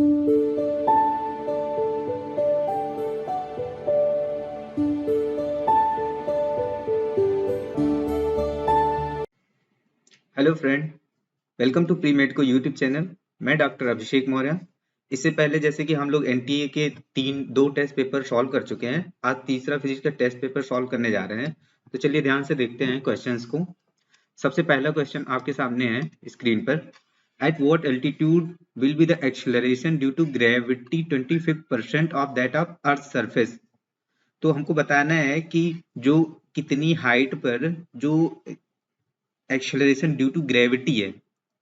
Hello friend, welcome to pre med को YouTube channel. मैं doctor Abhishek Maurya. इससे पहले जैसे कि हम लोग एनटीए के दो टेस्ट पेपर सॉल्व कर चुके हैं, आज तीसरा फिजिक्स का टेस्ट पेपर सॉल्व करने जा रहे हैं। तो चलिए ध्यान से देखते हैं क्वेश्चंस को। सबसे पहला क्वेश्चन आपके सामने है स्क्रीन पर। At what altitude will be the acceleration due to gravity 25% of that of earth surface. तो हमको बताना है कि जो कितनी हाइट पर जो एक्सेलरेशन ड्यू टू ग्रेविटी है,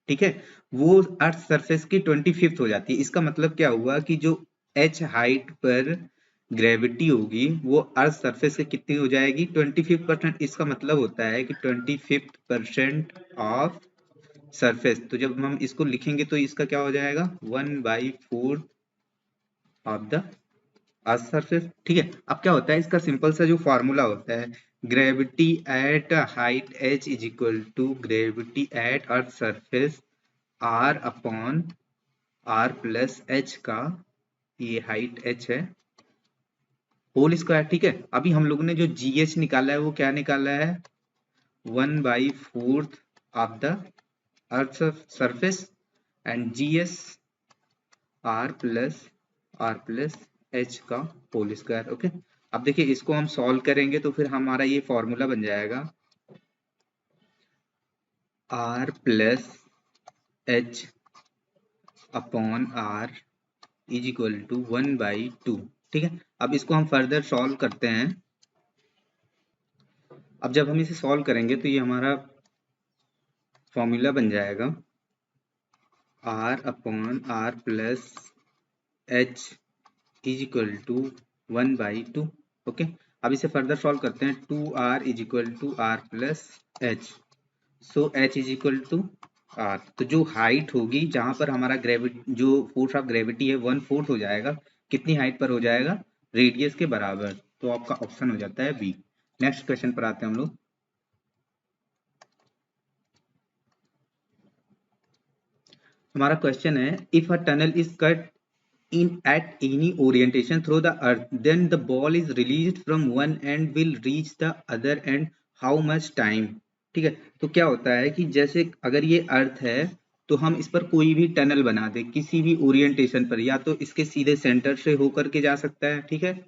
ठीक है, वो अर्थ सरफेस की 25th हो जाती है। इसका मतलब क्या हुआ कि जो h हाइट पर ग्रेविटी होगी वो अर्थ सरफेस से कितनी हो जाएगी, 25%। इसका मतलब होता है कि 25% ऑफ सरफेस। तो जब हम इसको लिखेंगे तो इसका क्या हो जाएगा, 1/4 ऑफ द अर्थ सरफेस। ठीक है, अब क्या होता है, इसका सिंपल सा जो फॉर्मूला होता है, gravity at height h is equal to gravity at earth surface r upon r plus h का, ये हाइट h है, होल स्क्वायर। ठीक है, अभी हम लोगों ने जो gh निकाला है वो क्या निकाला है, 1/4 of the earth surface and gs r plus h का होल स्क्वायर। ओके, अब देखिए इसको हम सॉल्व करेंगे तो फिर हमारा ये फॉर्मूला बन जाएगा r plus h upon r is equal to 1/2। ठीक है, अब इसको हम फर्दर सॉल्व करते हैं। अब जब हम इसे सॉल्व करेंगे तो ये हमारा फॉर्मूला बन जाएगा r upon r plus h is equal to 1/2। Okay, अब इसे फर्दर सॉल्व करते हैं। 2r is equal to r plus h, so h is equal to r। तो जो हाइट होगी जहां पर हमारा ग्रेविटी, जो फोर्स ऑफ ग्रेविटी है, 1/4 हो जाएगा। कितनी हाइट पर हो जाएगा, रेडियस के बराबर। तो आपका ऑप्शन हो जाता है बी। नेक्स्ट क्वेश्चन पर आते हैं हम लोग। हमारा क्वेश्चन है, if a tunnel is cut in at any orientation through the earth, then the ball is released from one end will reach the other end how much time। ठीक है, तो क्या होता है कि जैसे अगर ये अर्थ है तो हम इस पर कोई भी टनल बना दे किसी भी ओरिएंटेशन पर, या तो इसके सीधे सेंटर से होकर के जा सकता है, ठीक है,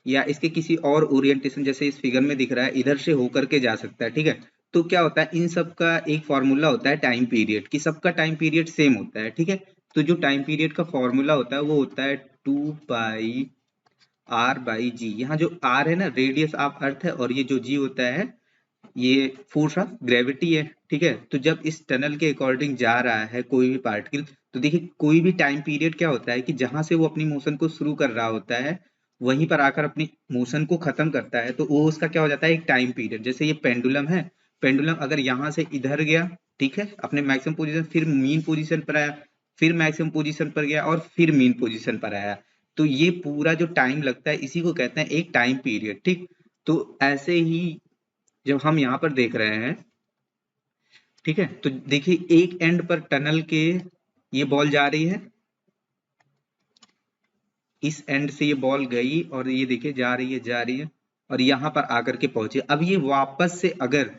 या इसके किसी और ओरिएंटेशन जैसे इस फिगर में दिख रहा है इधर से होकर के जा सकता है। ठीक है, तो क्या होता है, इन सब का एक फॉर्मूला होता है टाइम पीरियड की, सबका टाइम पीरियड सेम होता है। ठीक है, तो जो टाइम पीरियड का फॉर्मूला होता है वो होता है 2πr/g। यहाँ जो r है ना, रेडियस ऑफ अर्थ है, और ये जो g होता है ये फोर्स ऑफ ग्रेविटी है। ठीक है, तो जब इस टनल के अकॉर्डिंग जा रहा है कोई भी पार्टिकल, तो देखिए कोई भी टाइम पीरियड क्या होता है कि जहां से वो अपनी मोशन को शुरू कर रहा होता है वहीं पर आकर अपनी मोशन को खत्म करता है, तो वो उसका क्या हो जाता है, एक टाइम पीरियड। जैसे ये पेंडुलम है, पेंडुलम अगर यहाँ से इधर गया, ठीक है, अपने मैक्सिमम पोजीशन, फिर मीन पोजीशन पर आया, फिर मैक्सिमम पोजीशन पर गया, और फिर मीन पोजीशन पर आया, तो ये पूरा जो टाइम लगता है इसी को कहते हैं एक टाइम पीरियड। ठीक, तो ऐसे ही जब हम यहाँ पर देख रहे हैं, ठीक है, तो देखिए एक एंड पर टनल के ये बॉल जा रही है, इस एंड से ये बॉल गई और ये देखिए जा रही है जा रही है, और यहाँ पर आकर के पहुंचे। अब ये वापस से अगर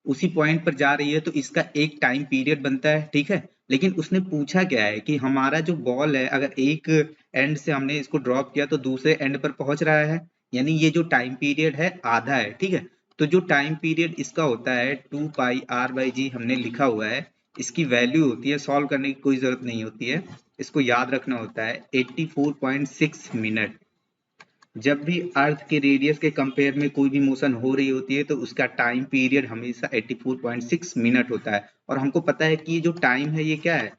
उसी पॉइंट पर जा रही है तो इसका एक टाइम पीरियड बनता है। ठीक है, लेकिन उसने पूछा क्या है कि हमारा जो बॉल है अगर एक एंड से हमने इसको ड्रॉप किया तो दूसरे एंड पर पहुंच रहा है, यानी ये जो टाइम पीरियड है आधा है। ठीक है, तो जो टाइम पीरियड इसका होता है 2πr/g हमने लिखा हुआ है, इसकी वैल्यू होती है, सॉल्व करने की कोई जरूरत नहीं होती है, इसको याद रखना होता है 84.6 मिनट। जब भी अर्थ के रेडियस के कंपेयर में कोई भी मोशन हो रही होती है तो उसका टाइम पीरियड हमेशा 84.6 मिनट होता है। और हमको पता है कि ये जो टाइम है ये क्या है,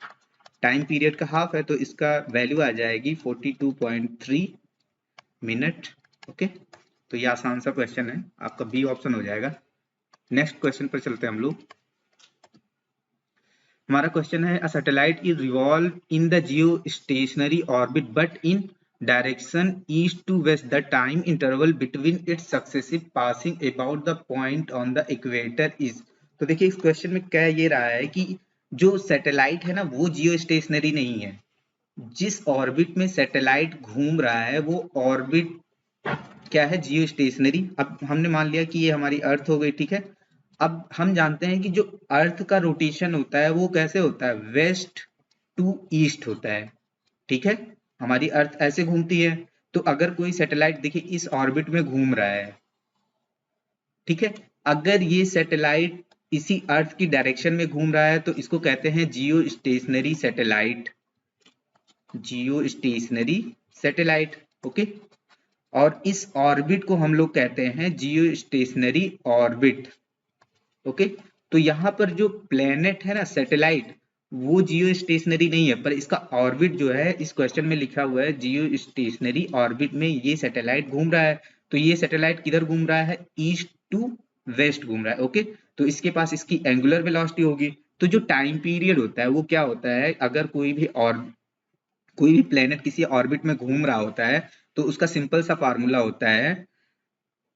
टाइम पीरियड का हाफ है, तो इसका वैल्यू आ जाएगी 42.3 मिनट। ओके, तो ये आसान सा क्वेश्चन है, आपका बी ऑप्शन हो जाएगा। नेक्स्ट क्वेश्चन पर चलते हैं हम लोग। हमारा क्वेश्चन है, a satellite is revolve in the geostationary orbit but in direction east to west, the time interval between its successive passing about the point on the equator is. तो देखिए इस क्वेश्चन में कह ये रहा है कि जो सैटेलाइट है ना वो जियो स्टेशनरी नहीं है, जिस ऑर्बिट में सैटेलाइट घूम रहा है वो ऑर्बिट क्या है, जियो स्टेशनरी। अब हमने मान लिया कि ये हमारी अर्थ हो गई, ठीक है। अब हम जानते हैं कि जो अर्थ का रोटेशन होता है वो कैसे होता है, वेस्ट टू ईस्ट होता है, ठीक है। हमारी अर्थ ऐसे घूमती है, तो अगर कोई सैटेलाइट देखिए इस ऑर्बिट में घूम रहा है, ठीक है, अगर ये सैटेलाइट इसी अर्थ की डायरेक्शन में घूम रहा है तो इसको कहते हैं जियो स्टेशनरी सैटेलाइट, जियो स्टेशनरी सैटेलाइट, ओके। और इस ऑर्बिट को हम लोग कहते हैं जियो स्टेशनरी ऑर्बिट, ओके। तो यहाँ पर जो प्लेनेट है ना, सैटेलाइट, वो जियो स्टेशनरी नहीं है, पर इसका ऑर्बिट जो है इस क्वेश्चन में लिखा हुआ है जियो स्टेशनरी ऑर्बिट में ये सैटेलाइट घूम रहा है। तो ये सैटेलाइट किधर घूम रहा है, ईस्ट टू वेस्ट घूम रहा है, ओके। तो इसके पास इसकी एंगुलर वेलोसिटी होगी। तो जो टाइम पीरियड होता है वो क्या होता है, अगर कोई भी प्लेनेट किसी ऑर्बिट में घूम रहा होता है तो उसका सिंपल सा फार्मूला होता है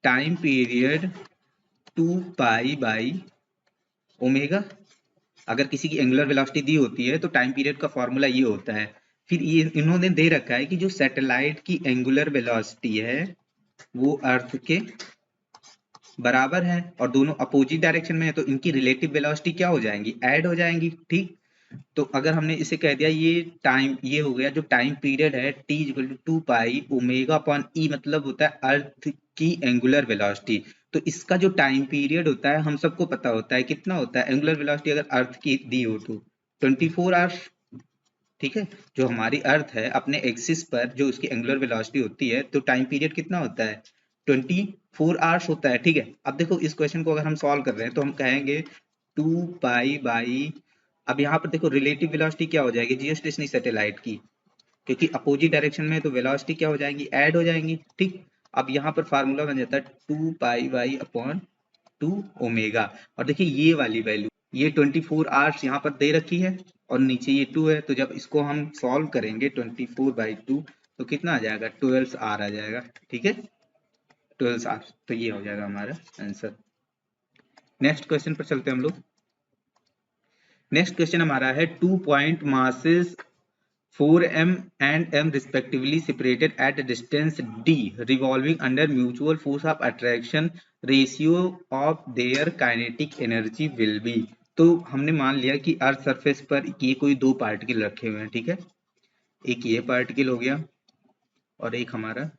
टाइम पीरियड 2π/, ओमेगा। अगर किसी की एंगुलर वेलोसिटी दी होती है तो टाइम पीरियड का फॉर्मूला ये होता है। फिर ये इन्होंने दे रखा है कि जो सैटेलाइट की एंगुलर वेलोसिटी है वो अर्थ के बराबर है और दोनों अपोजिट डायरेक्शन में है, तो इनकी रिलेटिव वेलोसिटी क्या हो जाएंगी, ऐड हो जाएंगी, ठीक। तो अगर हमने इसे कह दिया ये टाइम, ये हो गया जो टाइम पीरियड है t equal to 2π omega upon e, मतलब होता है अर्थ की एंगुलर वेलोसिटी। तो इसका जो टाइम पीरियड होता है हम सबको पता होता है कितना होता है, एंगुलर वेलोसिटी अगर अर्थ की दी हो तो 24 आवर्स, ठीक है। जो हमारी अर्थ है अपने एक्सिस पर जो उसकी एंगुलर वेलोसिटी होती है तो टाइम पीरियड कितना होता है, 24 आवर्स होता है, ठीक है। अब देखो इस क्वेश्चन को अगर हम सॉल्व कर रहे हैं तो हम कहेंगे 2π/, अब यहाँ पर देखो रिलेटिव वेलोसिटी क्या हो जाएगी जियो स्टेशनरी सैटेलाइट की, क्योंकि अपोजिट डायरेक्शन में तो वेलोसिटी क्या हो जाएंगी, ऐड हो जाएंगी, ठीक। अब यहाँ पर फार्मूला बन जाता है 2π/2 ओमेगा। और देखिए ये वाली वैल्यू, ये 24 आवर्स यहाँ पर दे रखी है और नीचे ये 2 है, तो जब इसको हम सॉल्व करेंगे 24/2 तो कितना आ जाएगा, 12 आवर आ जाएगा, ठीक है, 12 आवर। तो ये हो जाएगा हमारा आंसर। नेक्स्ट क्वेश्चन पर चलते हैं हम लोग। नेक्स्ट क्वेश्चन हमारा है 2 point masses 4m and m respectively separated at a distance d revolving under mutual force of attraction, ratio of their kinetic energy will be। तो हमने मान लिया कि अर्थ सरफेस पर ये कोई दो पार्टिकल रखे हुए हैं, ठीक है, एक ये पार्टिकल हो गया और एक हमारा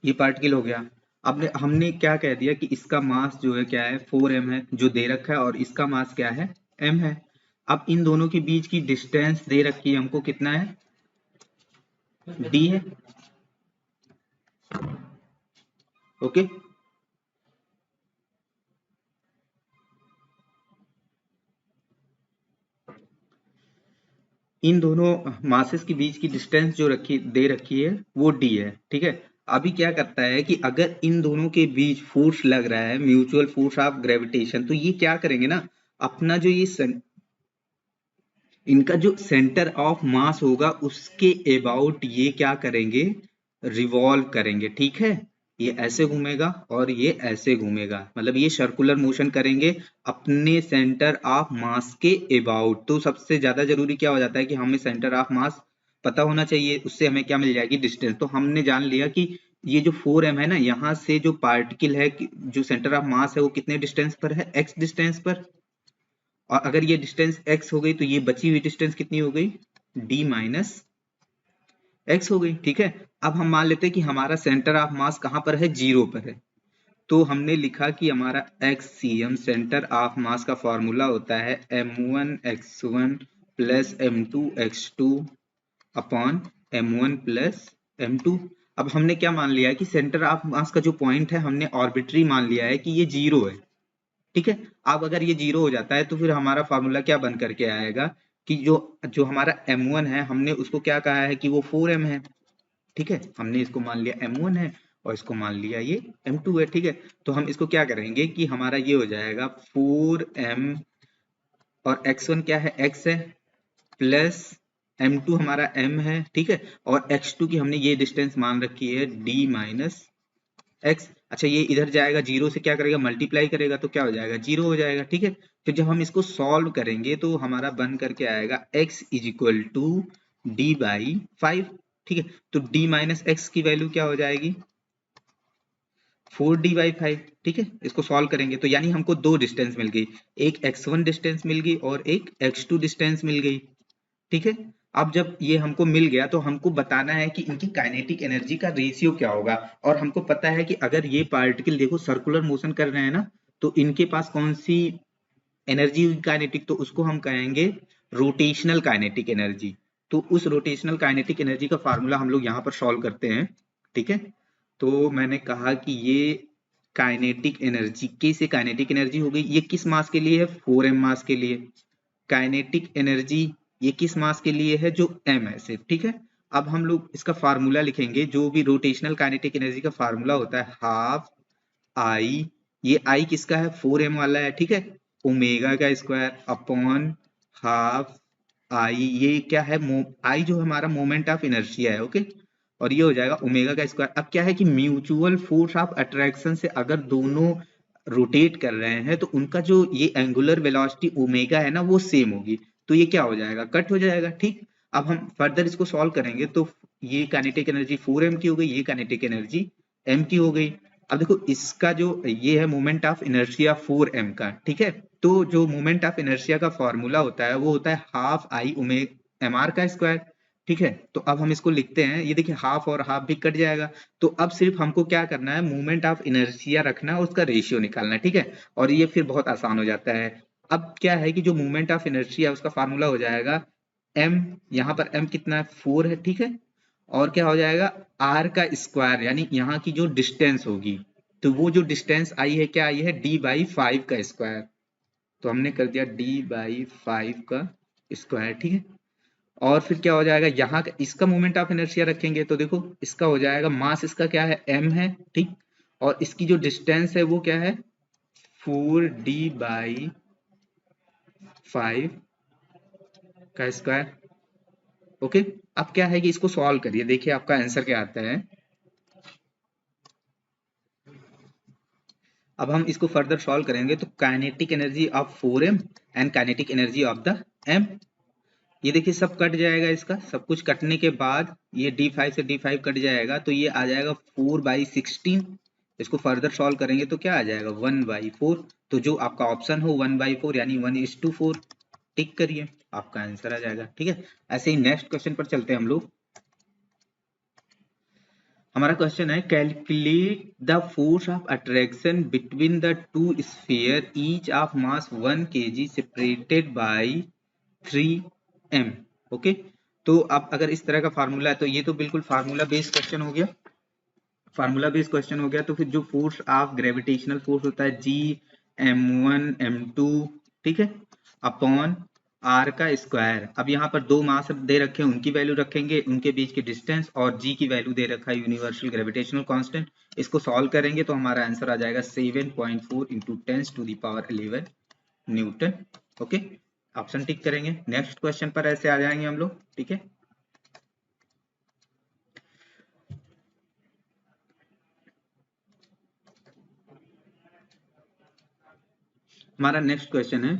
ये पार्टिकल हो गया। अब हमने क्या कह दिया कि इसका मास जो है क्या है, 4m है जो दे रखा है और इसका मास क्या है, m है। अब इन दोनों के बीच की डिस्टेंस दे रखी है हमको, कितना है, d है, ओके। इन दोनों मासेस के बीच की डिस्टेंस जो दे रखी है वो d है, ठीक है। अभी क्या करता है कि अगर इन दोनों के बीच फोर्स लग रहा है, म्यूचुअल फोर्स ऑफ ग्रेविटेशन, तो ये क्या करेंगे ना, अपना जो ये इनका जो सेंटर ऑफ मास होगा उसके अबाउट ये क्या करेंगे, रिवॉल्व करेंगे, ठीक है। ये ऐसे घूमेगा और ये ऐसे घूमेगा, मतलब ये सर्कुलर मोशन करेंगे अपने सेंटर ऑफ मास के अबाउट। तो सबसे ज्यादा जरूरी क्या हो जाता है कि हमें सेंटर ऑफ मास पता होना चाहिए, उससे हमें क्या मिल जाएगी, डिस्टेंस। तो हमने जान लिया कि ये जो 4m है ना, यहाँ से जो पार्टिकल है जो सेंटर ऑफ मास है वो कितने डिस्टेंस पर है, x डिस्टेंस पर। और अगर ये डिस्टेंस x हो गई तो ये बची हुई डिस्टेंस कितनी हो गई, d माइनस x हो गई, ठीक है। अब हम मान लेते हैं कि हमारा सेंटर ऑफ मास कहाँ पर है, 0 पर है। तो हमने लिखा कि हमारा XCM सेंटर ऑफ मास का फॉर्मूला होता है m1x1 plus m2x2 upon m1 plus m2। अब हमने क्या मान लिया है कि सेंटर ऑफ मास का जो पॉइंट है हमने ऑर्बिट्री मान लिया है कि ये 0 है, ठीक है। अब अगर ये 0 हो जाता है तो फिर हमारा फॉर्मूला क्या बन करके आएगा कि जो जो हमारा m1 है हमने उसको क्या कहा है कि वो 4m है, ठीक है। हमने इसको मान लिया m1 है और इसको मान लिया ये m2 है, ठीक है। तो हम इसको क्या करेंगे कि हमारा ये हो जाएगा 4m और x1 क्या है, x है, प्लस m2 हमारा m है, ठीक है। और x2 की हमने ये डिस्टेंस मान रखी है d माइनस x। अच्छा ये इधर जाएगा, 0 से क्या करेगा, मल्टीप्लाई करेगा, तो क्या हो जाएगा, 0 हो जाएगा, ठीक है। फिर जब हम इसको सॉल्व करेंगे तो हमारा बन करके आएगा x is equal to D by 5। ठीक है, तो d माइनस एक्स की वैल्यू क्या हो जाएगी 4d/5। ठीक है, इसको सॉल्व करेंगे तो यानी हमको दो डिस्टेंस मिल गई, एक x1 डिस्टेंस मिल गई और एक x2 डिस्टेंस मिल गई। ठीक है, अब जब ये हमको मिल गया तो हमको बताना है कि इनकी काइनेटिक एनर्जी का रेशियो क्या होगा। और हमको पता है कि अगर ये पार्टिकल देखो सर्कुलर मोशन कर रहे हैं ना, तो इनके पास कौन सी एनर्जी हुई काइनेटिक, तो उसको हम कहेंगे रोटेशनल काइनेटिक एनर्जी। तो उस रोटेशनल काइनेटिक एनर्जी का फार्मूला हम लोग यहाँ पर सॉल्व करते हैं। ठीक है, तो मैंने कहा कि ये काइनेटिक एनर्जी के से काइनेटिक एनर्जी हो गई, ये किस मास के लिए है 4m मास के लिए। काइनेटिक एनर्जी ये किस मास के लिए है जो m है सिर्फ। ठीक है, अब हम लोग इसका फार्मूला लिखेंगे, जो भी रोटेशनल काइनेटिक एनर्जी का फार्मूला होता है हाफ आई, ये आई किसका है 4m वाला है। ठीक है, ओमेगा का स्क्वायर अपॉन हाफ आई, ये क्या है आई जो हमारा मोमेंट ऑफ इनर्शिया है। ओके, और ये हो जाएगा ओमेगा का स्क्वायर। अब क्या है कि म्यूचुअल फोर्स ऑफ अट्रैक्शन से अगर दोनों रोटेट कर रहे हैं तो उनका जो ये एंगुलर वेलोसिटी ओमेगा है ना वो सेम होगी, तो ये क्या हो जाएगा कट हो जाएगा। ठीक, अब हम फर्दर इसको सॉल्व करेंगे तो ये काइनेटिक एनर्जी 4m की हो गई, ये काइनेटिक एनर्जी m की हो गई। अब देखो इसका जो ये है मोमेंट ऑफ इनर्शिया 4m का। ठीक है, तो जो मोमेंट ऑफ इनर्शिया का फॉर्मूला होता है वो होता है हाफ आई ओमेगा mr का स्क्वायर। ठीक है, तो अब हम इसको लिखते हैं, ये देखिए हाफ और हाफ भी कट जाएगा, तो अब सिर्फ हमको क्या करना है मोमेंट ऑफ इनर्शिया रखना है, उसका रेशियो निकालना है। ठीक है, और ये फिर बहुत आसान हो जाता है। अब क्या है कि जो मोमेंट ऑफ इनर्शिया उसका फार्मूला हो जाएगा m, यहाँ पर m कितना है 4 है। ठीक है, और क्या हो जाएगा r का स्क्वायर, यानी यहाँ की जो डिस्टेंस होगी, तो वो जो डिस्टेंस आई है क्या आई है d/5 का स्क्वायर, तो हमने कर दिया d/5 का स्क्वायर। ठीक है, और फिर क्या हो जाएगा यहाँ का इसका मोमेंट ऑफ इनर्शिया रखेंगे तो देखो इसका हो जाएगा मास, इसका क्या है m है। ठीक, और इसकी जो डिस्टेंस है वो क्या है 4d/5 का स्क्वायर। ओके, अब क्या है कि इसको सॉल्व करिए, देखिए आपका आंसर क्या आता है। अब हम इसको फर्दर सॉल्व करेंगे तो kinetic energy of 4m and kinetic energy of the m, ये देखिए सब कट जाएगा, इसका सब कुछ कटने के बाद ये d5 से d5 कट जाएगा, तो ये आ जाएगा 4/16। इसको फर्दर सॉल्व करेंगे तो क्या आ जाएगा 1/4। तो जो आपका ऑप्शन हो 1/4 यानी 1:4 टिक करिए, आपका आंसर आ जाएगा। ठीक है, ऐसे ही नेक्स्ट क्वेश्चन पर चलते हैं हम लोग। हमारा क्वेश्चन है calculate the force of attraction between the two sphere each of mass 1 kg separated bye 3m। Okay, तो अब अगर इस तरह का फार्मूला है तो ये तो बिल्कुल फार्मूला बेस्ड क्वेश्चन हो गया, फार्मूला बेस्ड क्वेश्चन हो गया। तो फिर जो फोर्स ऑफ ग्रेविटेशनल फोर्स होता है जी m1 m2, ठीक है, अपॉन आर का स्क्वायर। अब यहाँ पर दो मास दे रखे हैं, उनकी वैल्यू रखेंगे, उनके बीच की डिस्टेंस, और जी की वैल्यू दे रखा है यूनिवर्सल ग्रेविटेशनल कांस्टेंट। इसको सॉल्व करेंगे तो हमारा आंसर आ जाएगा 7.4 into 10⁻11 Newton. Okay, option tick करेंगे, नेक्स्ट क्वेश्चन पर ऐसे आ जाएंगे हम लोग। ठीक है, हमारा नेक्स्ट क्वेश्चन है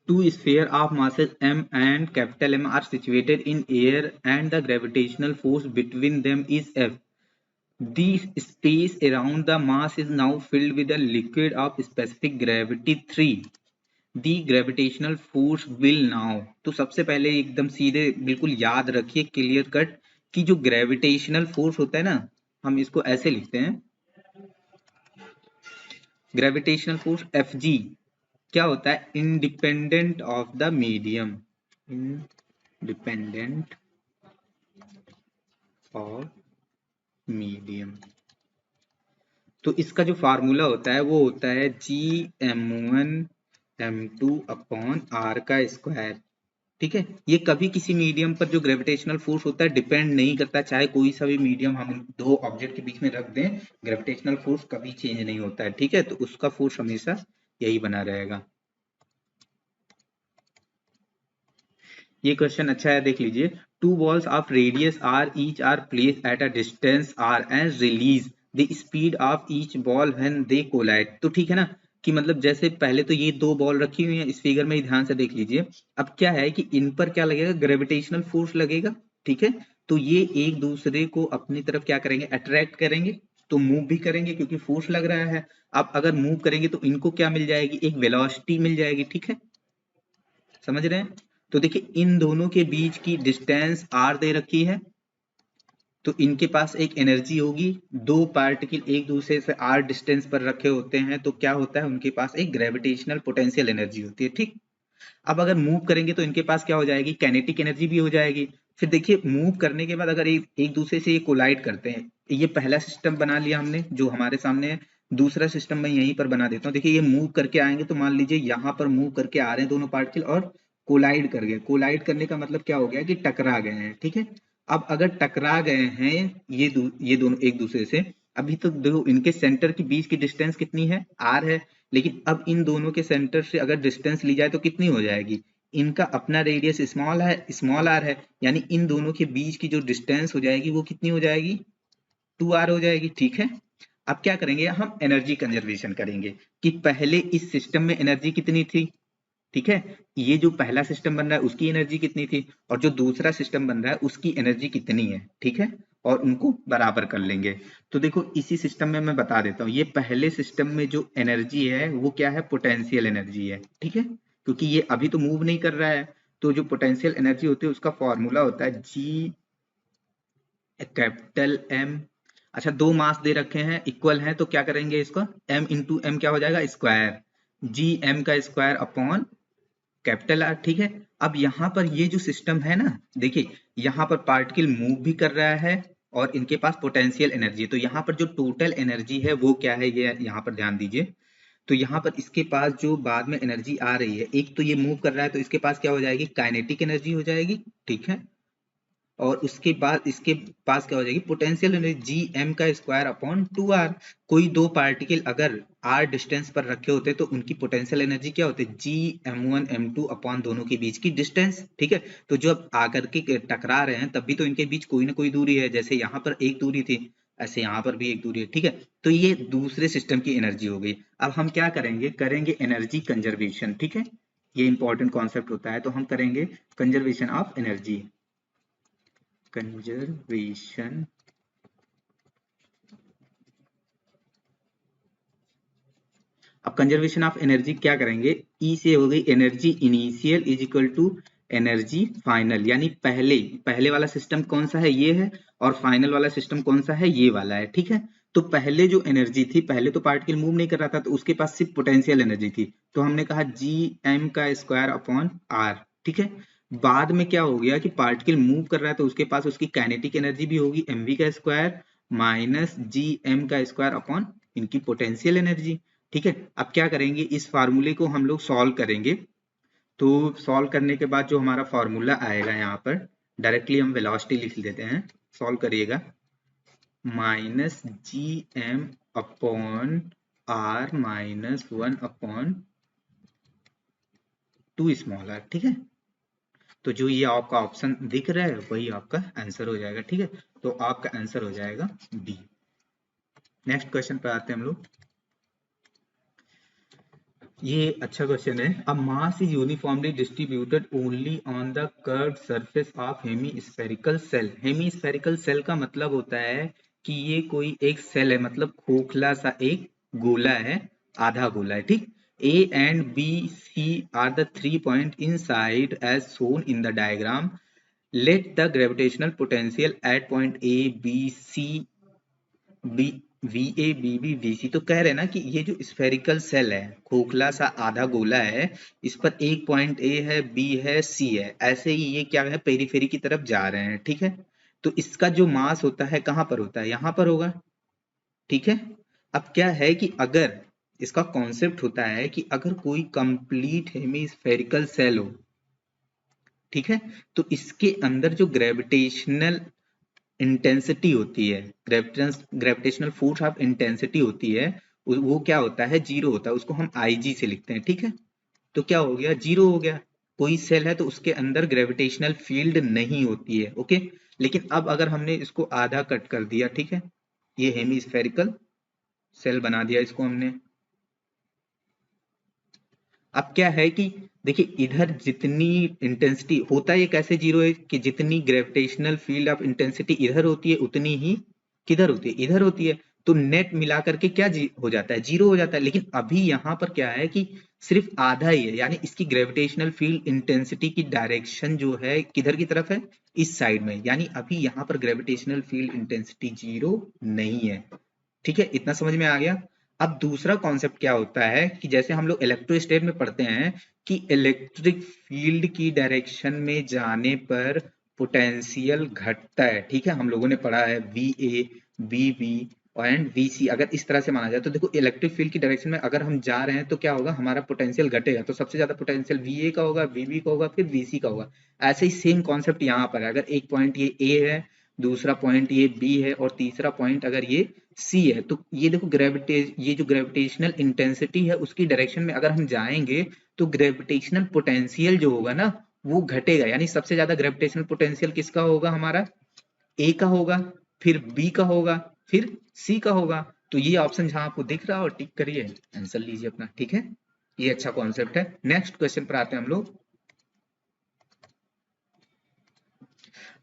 two sphere of masses m and capital M are situated in air and the gravitational force between them is F. The space around the mass is now filled with a liquid of specific gravity 3. The gravitational force will now, तो सबसे पहले एकदम सीधे बिल्कुल याद रखिए clear cut कि जो ग्रेविटेशनल फोर्स होता है ना, हम इसको ऐसे लिखते हैं, ग्रेविटेशनल फोर्स Fg क्या होता है independent of the medium, independent of medium. तो इसका जो फार्मूला होता है वो होता है Gm1 m2 अपॉन r का स्क्वायर। ठीक है, ये कभी किसी मीडियम पर जो ग्रेविटेशनल फोर्स होता है डिपेंड नहीं करता, चाहे कोई सा भी मीडियम हम दो ऑब्जेक्ट के बीच में रख दें, ग्रेविटेशनल फोर्स कभी चेंज नहीं होता है। ठीक है, तो उसका फोर्स हमेशा यही बना रहेगा। ये क्वेश्चन अच्छा है, देख लीजिए। Two balls of radius R each are placed at a distance R and release the speed of each ball when they collide. तो ठीक है ना कि मतलब जैसे पहले तो ये दो बॉल रखी हुई हैं इस फिगर में, ध्यान से देख लीजिए। अब क्या है कि इन पर क्या लगेगा, ग्रेविटेशनल फोर्स लगेगा, ठीक है। तो ये एक दूसरे को अपनी तरफ क्या करेंगे, अट्रैक्ट करेंगे, तो मूव भी करेंगे क्योंकि फोर्स लग रहा है। अब अगर मूव करेंगे तो इनको क्या मिल जाएगी, एक वेलोसिटी मिल जाएगी, ठीक है, समझ रहे हैं। तो देखिए इन दोनों के बीच की डिस्टेंस आर दे रखी है, तो इनके पास एक एनर्जी होगी। दो पार्टिकल एक दूसरे से आर डिस्टेंस पर रखे होते हैं तो क्या होता है, उनके पास एक ग्रेविटेशनल पोटेंशियल एनर्जी होती है, ठीक। अब अगर मूव करेंगे तो इनके पास क्या हो जाएगी, काइनेटिक एनर्जी भी हो जाएगी। फिर देखिए मूव करने के बाद अगर एक दूसरे से ये कोलाइड करते हैं, ये पहला सिस्टम बना लिया हमने जो हमारे सामने है। दूसरा सिस्टम मैं यहीं पर बना देता हूँ। देखिए ये मूव करके आएंगे तो मान लीजिए यहाँ पर मूव करके आ रहे हैं दोनों पार्टिकल और कोलाइड कर गए। कोलाइड करने का मतलब क्या हो गया कि टकरा गए हैं, ठीक है। अब अगर टकरा गए हैं ये दोनों एक दूसरे से, अभी तो देखो इनके सेंटर के बीच की डिस्टेंस कितनी है, आर है। लेकिन अब इन दोनों के सेंटर से अगर डिस्टेंस ली जाए तो कितनी हो जाएगी, इनका अपना रेडियस स्मॉल है, स्मॉल आर है, यानी इन दोनों के बीच की जो डिस्टेंस हो जाएगी वो कितनी हो जाएगी, 2r हो जाएगी, ठीक है। अब क्या करेंगे, हम एनर्जी कंजर्वेशन करेंगे कि पहले इस सिस्टम में एनर्जी कितनी थी, ठीक है। ये जो पहला सिस्टम बन रहा है उसकी एनर्जी कितनी थी और जो दूसरा सिस्टम बन रहा है उसकी एनर्जी कितनी है, ठीक है, और उनको बराबर कर लेंगे। तो देखो इसी सिस्टम में मैं बता देता हूँ, ये पहले सिस्टम में जो एनर्जी है वो क्या है, पोटेंशियल एनर्जी है, ठीक है, क्योंकि ये अभी तो मूव नहीं कर रहा है। तो जो पोटेंशियल एनर्जी होती है उसका फॉर्मूला होता है जी कैपिटल एम। अच्छा दो मास दे रखे हैं, इक्वल हैं, तो क्या करेंगे इसको, m इंटू एम क्या हो जाएगा, स्क्वायर, जी एम का स्क्वायर अपॉन कैपिटल आर, ठीक है। अब यहाँ पर ये जो सिस्टम है ना, देखिए यहाँ पर पार्टिकल मूव भी कर रहा है और इनके पास पोटेंशियल एनर्जी है, तो यहाँ पर जो टोटल एनर्जी है वो क्या है, ये यहाँ पर ध्यान दीजिए। तो यहाँ पर इसके पास जो बाद में एनर्जी आ रही है, एक तो ये मूव कर रहा है तो इसके पास क्या हो जाएगी, काइनेटिक एनर्जी हो जाएगी, ठीक है। और उसके बाद इसके पास क्या हो जाएगी, पोटेंशियल एनर्जी जी एम का स्क्वायर अपॉन 2r। कोई दो पार्टिकल अगर r डिस्टेंस पर रखे होते तो उनकी पोटेंशियल एनर्जी क्या होती है, जी m1 m2 अपॉन दोनों के बीच की डिस्टेंस, ठीक है। तो जब आकर के टकरा रहे हैं तब भी तो इनके बीच कोई ना कोई दूरी है, जैसे यहाँ पर एक दूरी थी ऐसे यहाँ पर भी एक दूरी है, ठीक है। तो ये दूसरे सिस्टम की एनर्जी हो गई। अब हम क्या करेंगे, करेंगे एनर्जी कंजर्वेशन, ठीक है। ये इंपॉर्टेंट कॉन्सेप्ट होता है, तो हम करेंगे कंजर्वेशन ऑफ एनर्जी, कंजर्वेशन। अब कंजर्वेशन ऑफ एनर्जी क्या करेंगे, ई से हो गई energy initial is equal to energy final, यानी पहले पहले वाला सिस्टम कौन सा है, ये है, और फाइनल वाला सिस्टम कौन सा है, ये वाला है, ठीक है। तो पहले जो एनर्जी थी, पहले तो पार्टिकल मूव नहीं कर रहा था तो उसके पास सिर्फ पोटेंशियल एनर्जी थी, तो हमने कहा जी एम का स्क्वायर अपॉन आर, ठीक है। बाद में क्या हो गया कि पार्टिकल मूव कर रहा है तो उसके पास उसकी काइनेटिक एनर्जी भी होगी एम वी का स्क्वायर माइनस जी एम का स्क्वायर अपॉन इनकी पोटेंशियल एनर्जी, ठीक है। अब क्या करेंगे, इस फार्मूले को हम लोग सॉल्व करेंगे। तो सॉल्व करने के बाद जो हमारा फार्मूला आएगा यहाँ पर, डायरेक्टली हम वेलोसिटी लिख देते हैं, सॉल्व करिएगा, minus G M upon R minus 1 upon 2 small R, ठीक है। तो जो ये आपका ऑप्शन दिख रहा है वही आपका आंसर हो जाएगा, ठीक है। तो आपका आंसर हो जाएगा डी। नेक्स्ट क्वेश्चन पर आते हैं हम लोग। ये अच्छा क्वेश्चन है। A mass is uniformly distributed only on the curved surface of hemispherical shell. Hemispherical shell का मतलब होता है कि ये कोई एक सेल है, मतलब खोखला सा एक गोला है, आधा गोला है, ठीक। A and B, C are the 3 points inside as shown in the diagram. Let the gravitational potential at point A, B, C B V A B B V C. तो कह रहे हैं ना कि ये जो स्फेरिकल सेल है, खोखला सा आधा गोला है, इस पर एक पॉइंट ए है, बी है, सी है, ऐसे ही ये क्या है, पेरीफेरी की तरफ जा रहे हैं, ठीक है। तो इसका जो मास होता है कहाँ पर होता है, यहाँ पर होगा, ठीक है। अब क्या है कि अगर इसका कॉन्सेप्ट होता है कि अगर कोई कंप्लीट हेमीस्फेरिकल सेल हो, ठीक है, तो इसके अंदर जो ग्रेविटेशनल इंटेंसिटी होती है, ग्रेविटेशनल फोर्स ऑफ इंटेंसिटी होती है, वो क्या होता है, जीरो होता है, उसको हम IG से लिखते हैं, ठीक है। तो क्या हो गया, जीरो हो गया। कोई सेल है तो उसके अंदर ग्रेविटेशनल फील्ड नहीं होती है, ओके। लेकिन अब अगर हमने इसको आधा कट कर दिया, ठीक है, ये हेमीस्फेरिकल सेल बना दिया इसको हमने, अब क्या है कि देखिए इधर जितनी इंटेंसिटी होता है, ये कैसे जीरो है कि जितनी ग्रेविटेशनल फील्ड ऑफ इंटेंसिटी इधर होती है उतनी ही किधर होती है, इधर होती है। तो नेट मिला करके क्या हो जाता है, जीरो हो जाता है। लेकिन अभी यहाँ पर क्या है कि सिर्फ आधा ही है, यानी इसकी ग्रेविटेशनल फील्ड इंटेंसिटी की डायरेक्शन जो है किधर की तरफ है, इस साइड में। यानी अभी यहाँ पर ग्रेविटेशनल फील्ड इंटेंसिटी जीरो नहीं है। ठीक है, इतना समझ में आ गया। अब दूसरा कॉन्सेप्ट क्या होता है कि जैसे हम लोग इलेक्ट्रोस्टैट में पढ़ते हैं कि इलेक्ट्रिक फील्ड की डायरेक्शन में जाने पर पोटेंशियल घटता है। ठीक है, हम लोगों ने पढ़ा है VA, VB एंड VC। अगर इस तरह से माना जाए तो देखो इलेक्ट्रिक फील्ड की डायरेक्शन में अगर हम जा रहे हैं तो क्या होगा, हमारा पोटेंशियल घटेगा। तो सबसे ज्यादा पोटेंशियल VA का होगा, VB का होगा, फिर VC का होगा। ऐसे ही सेम कॉन्सेप्ट यहाँ पर है। अगर एक पॉइंट ये A है, दूसरा पॉइंट ये B है और तीसरा पॉइंट अगर ये C है, तो ये देखो ये जो ग्रेविटेशनल इंटेंसिटी है उसकी डायरेक्शन में अगर हम जाएंगे तो ग्रेविटेशनल पोटेंशियल जो होगा ना वो घटेगा। यानी सबसे ज्यादा ग्रेविटेशनल पोटेंशियल किसका होगा, हमारा A का होगा, फिर B का होगा, फिर C का होगा। तो ये ऑप्शन जहां आपको दिख रहा हो टिक करिए, आंसर लीजिए अपना। ठीक है, ये अच्छा कॉन्सेप्ट है। नेक्स्ट क्वेश्चन पर आते हैं हम लोग।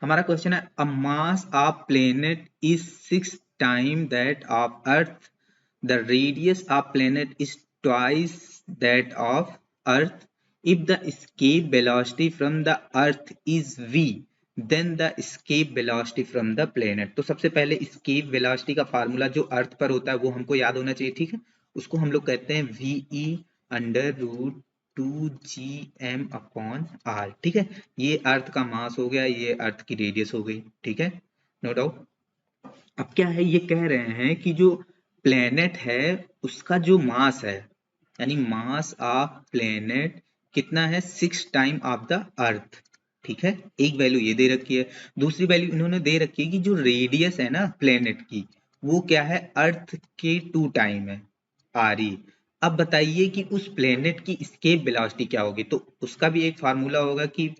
हमारा क्वेश्चन है a mass of planet is 6 time that of earth, the radius of planet is twice that of earth, if the escape velocity from the earth is v, then the escape velocity from the planet। तो सबसे पहले escape velocity का formula जो अर्थ पर होता है वो हमको याद होना चाहिए। ठीक है, उसको हम लोग कहते हैं VE under root 2gm upon r। ठीक है, ये अर्थ का मास हो गया, ये अर्थ की रेडियस हो गई। ठीक है, नो डाउट। अब क्या है, ये कह रहे हैं कि जो प्लेनेट है उसका जो मास है, यानी मास ऑफ प्लेनेट कितना है, 6 टाइम ऑफ द अर्थ। ठीक है, एक वैल्यू ये दे रखी है। दूसरी वैल्यू इन्होंने दे रखी है कि जो रेडियस है ना प्लेनेट की वो क्या है, अर्थ के 2 टाइम है, RE। अब बताइए कि उस प्लेनेट की स्केप वेलोसिटी क्या होगी। तो उसका भी एक फार्मूला होगा कि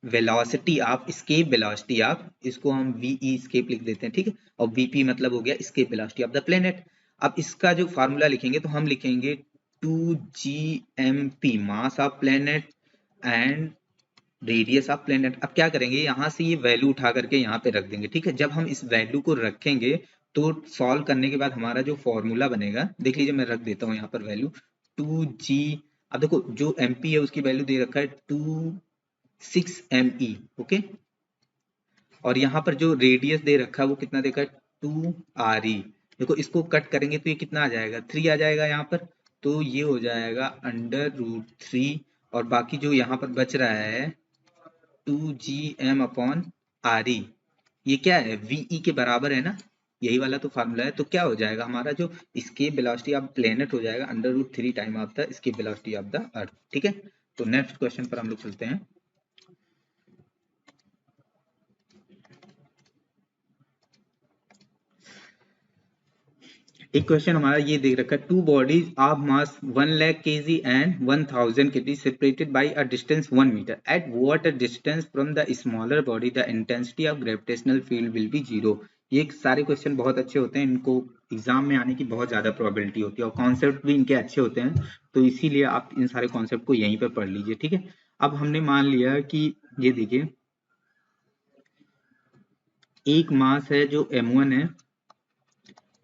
velocity of escape velocity of, इसको हम VE स्केप लिख देते हैं। ठीक है, और VP मतलब हो गया escape velocity of the planet. अब इसका जो फार्मूला लिखेंगे तो हम लिखेंगे 2gmp mass of planet and radius of planet. अब क्या करेंगे, यहाँ से ये वैल्यू उठा करके यहाँ पे रख देंगे। ठीक है, जब हम इस वैल्यू को रखेंगे तो सॉल्व करने के बाद हमारा जो फॉर्मूला बनेगा, देख लीजिए मैं रख देता हूँ यहाँ पर वैल्यू 2g। अब देखो जो MP है उसकी वैल्यू दे रखा है 26me। ओके, और यहाँ पर जो रेडियस दे रखा है वो कितना देखा है, 2RE। देखो इसको कट करेंगे तो ये कितना आ जाएगा, 3 आ जाएगा यहाँ पर। तो ये हो जाएगा अंडर रूट 3, और बाकी जो यहाँ पर बच रहा है 2gm अपॉन RE, ये क्या है, VE के बराबर है ना, यही वाला तो फार्मूला है। तो क्या हो जाएगा, हमारा जो स्केप वेलोसिटी ऑफ प्लेनेट हो जाएगा under root 3 time of the escape velocity of the earth. ठीक है, तो नेक्स्ट क्वेश्चन पर हम लोग चलते हैं। एक क्वेश्चन हमारा ये देख रखा है, two bodies of mass 1 lakh kg and 1000 kg separated by a distance 1 metre, at what distance from the smaller body the intensity of gravitational field will be zero. ये सारे क्वेश्चन बहुत अच्छे होते हैं, इनको एग्जाम में आने की बहुत ज्यादा प्रोबेबिलिटी होती है और कॉन्सेप्ट भी इनके अच्छे होते हैं। तो इसीलिए आप इन सारे कॉन्सेप्ट को यहीं पर पढ़ लीजिए। ठीक है, अब हमने मान लिया कि ये देखिए एक मास है जो M1 है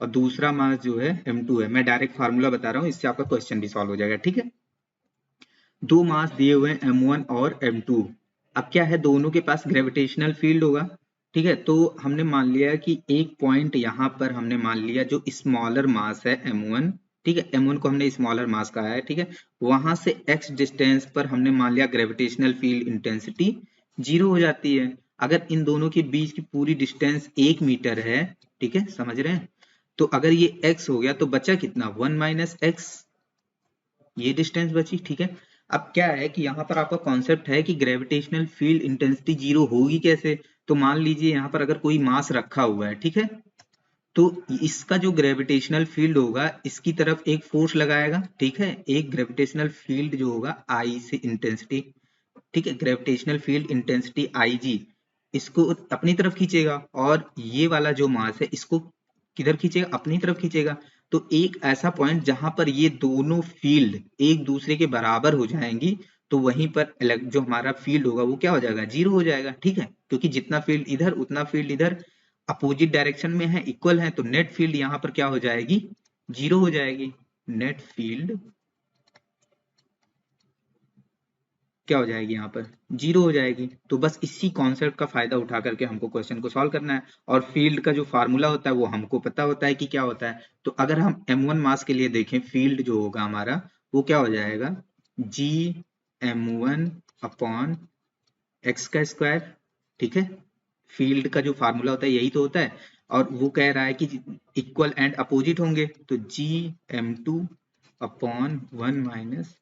और दूसरा मास जो है M2 है। मैं डायरेक्ट फार्मूला बता रहा हूँ, इससे आपका क्वेश्चन भी सॉल्व हो जाएगा। ठीक है, दो मास दिए हुए हैं M1 और M2। अब क्या है, दोनों के पास ग्रेविटेशनल फील्ड होगा। ठीक है, तो हमने मान लिया कि एक पॉइंट यहाँ पर हमने मान लिया जो स्मॉलर मास है M1। ठीक है, M1 को हमने स्मॉलर मास कहा है। ठीक है, वहां से x डिस्टेंस पर हमने मान लिया ग्रेविटेशनल फील्ड इंटेंसिटी जीरो हो जाती है। अगर इन दोनों के बीच की पूरी डिस्टेंस 1 मीटर है, ठीक है समझ रहे हैं, तो अगर ये x हो गया तो बचा कितना, 1 माइनस एक्स, ये डिस्टेंस बची। ठीक है, अब क्या है कि यहाँ पर आपका कॉन्सेप्ट है कि ग्रेविटेशनल फील्ड इंटेंसिटी जीरो होगी कैसे। तो मान लीजिए यहाँ पर अगर कोई मास रखा हुआ है, ठीक है, तो इसका जो ग्रेविटेशनल फील्ड होगा इसकी तरफ एक फोर्स लगाएगा। ठीक है, एक ग्रेविटेशनल फील्ड जो होगा आई से इंटेंसिटी, ठीक है, ग्रेविटेशनल फील्ड इंटेंसिटी IG इसको अपनी तरफ खींचेगा, और ये वाला जो मास है इसको किधर खींचेगा, अपनी तरफ खींचेगा। तो एक ऐसा पॉइंट जहां पर ये दोनों फील्ड एक दूसरे के बराबर हो जाएंगी, तो वहीं पर जो हमारा फील्ड होगा वो क्या हो जाएगा, जीरो हो जाएगा। ठीक है, क्योंकि जितना फील्ड इधर उतना फील्ड इधर अपोजिट डायरेक्शन में है, इक्वल है, तो नेट फील्ड यहाँ पर क्या हो जाएगी, जीरो हो जाएगी। नेट फील्ड क्या हो जाएगी, यहाँ पर जीरो हो जाएगी। तो बस इसी कॉन्सेप्ट का फायदा उठा करके हमको क्वेश्चन को सॉल्व करना है। और फील्ड का जो फार्मूला होता है वो हमको पता होता है कि क्या होता है। तो अगर हम m1 मास के लिए देखें, फील्ड जो होगा हमारा वो क्या हो जाएगा, जी m1 अपॉन एक्स का स्क्वायर। ठीक है, फील्ड का जो फार्मूला होता है यही तो होता है। और वो कह रहा है कि इक्वल एंड अपोजिट होंगे, तो जी m2 अपॉन 1 माइनस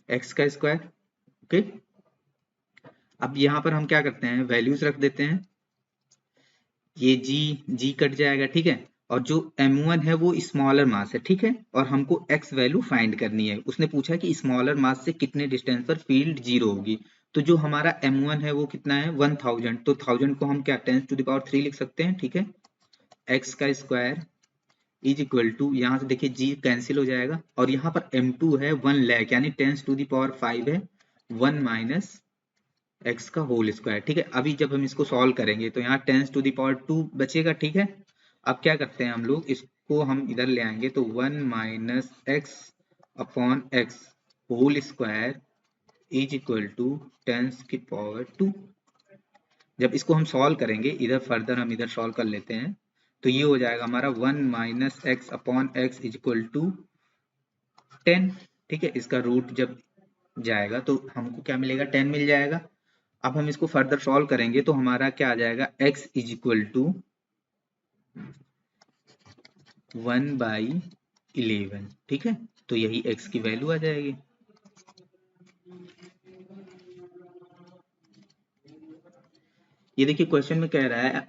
एक्स का स्क्वायर। ओके, अब यहाँ पर हम क्या करते हैं, वैल्यूज रख देते हैं। ये जी कट जाएगा, ठीक है। और जो m1 है वो स्मॉलर मास है, ठीक है। और हमको x वैल्यू फाइंड करनी है। उसने पूछा कि स्मॉलर मास से कितने डिस्टेंस पर फील्ड जीरो होगी। तो जो हमारा m1 है वो कितना है, 1000। तो 1000 को हम क्या 10⁻³ लिख सकते हैं, ठीक है। x का स्क्वायर इज इक्वल टू, यहाँ से देखिए g कैंसिल हो जाएगा, और यहाँ पर m2 है 1 लाख, यानी 10⁻5 है 1 माइनस एक्स का होल स्क्वायर। ठीक है, अभी जब हम इसको सॉल्व करेंगे तो यहाँ 10⁻² बचेगा, ठीक है। अब क्या करते हैं हम लोग, इसको हम इधर ले आएंगे, तो 1 minus x upon x whole square is equal to 10⁻²। जब इसको हम सॉल्व करेंगे, इधर फर्दर हम इधर सॉल्व कर लेते हैं, तो ये हो जाएगा हमारा 1 minus x upon x is equal to 10। ठीक है, इसका रूट जब जाएगा तो हमको क्या मिलेगा, 10 मिल जाएगा। अब हम इसको फर्दर सॉल्व करेंगे तो हमारा क्या आ जाएगा, x इज इक्वल टू 1/11। ठीक है, तो यही x की वैल्यू आ जाएगी। ये देखिए क्वेश्चन में कह रहा है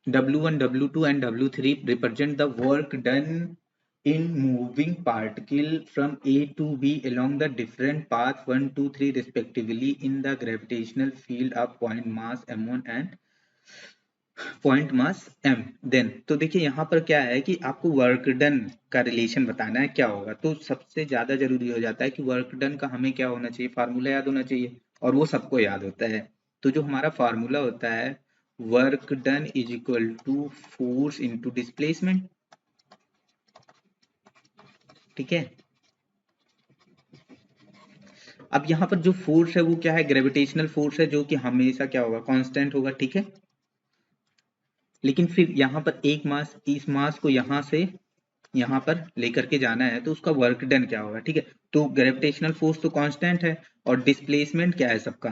W1, W2 and W3 represent the work done in moving particle from A to B along the different path 1, 2, 3 respectively in the gravitational field of point mass m1 and point mass m। Then तो देखिए यहाँ पर क्या है कि आपको work done का relation बताना है क्या होगा। तो सबसे ज्यादा जरूरी हो जाता है कि वर्क डन का हमें क्या होना चाहिए, फार्मूला याद होना चाहिए, और वो सबको याद होता है। तो जो हमारा फार्मूला होता है, work done is equal to force into displacement. ठीक है, अब यहाँ पर जो फोर्स है वो क्या है, ग्रेविटेशनल फोर्स है, जो कि हमेशा क्या होगा, कांस्टेंट होगा। ठीक है, लेकिन फिर यहाँ पर एक मास, इस मास को यहाँ से यहाँ पर लेकर के जाना है, तो उसका वर्क डन क्या होगा। ठीक है, तो ग्रेविटेशनल फोर्स तो कांस्टेंट है, और डिस्प्लेसमेंट क्या है, सबका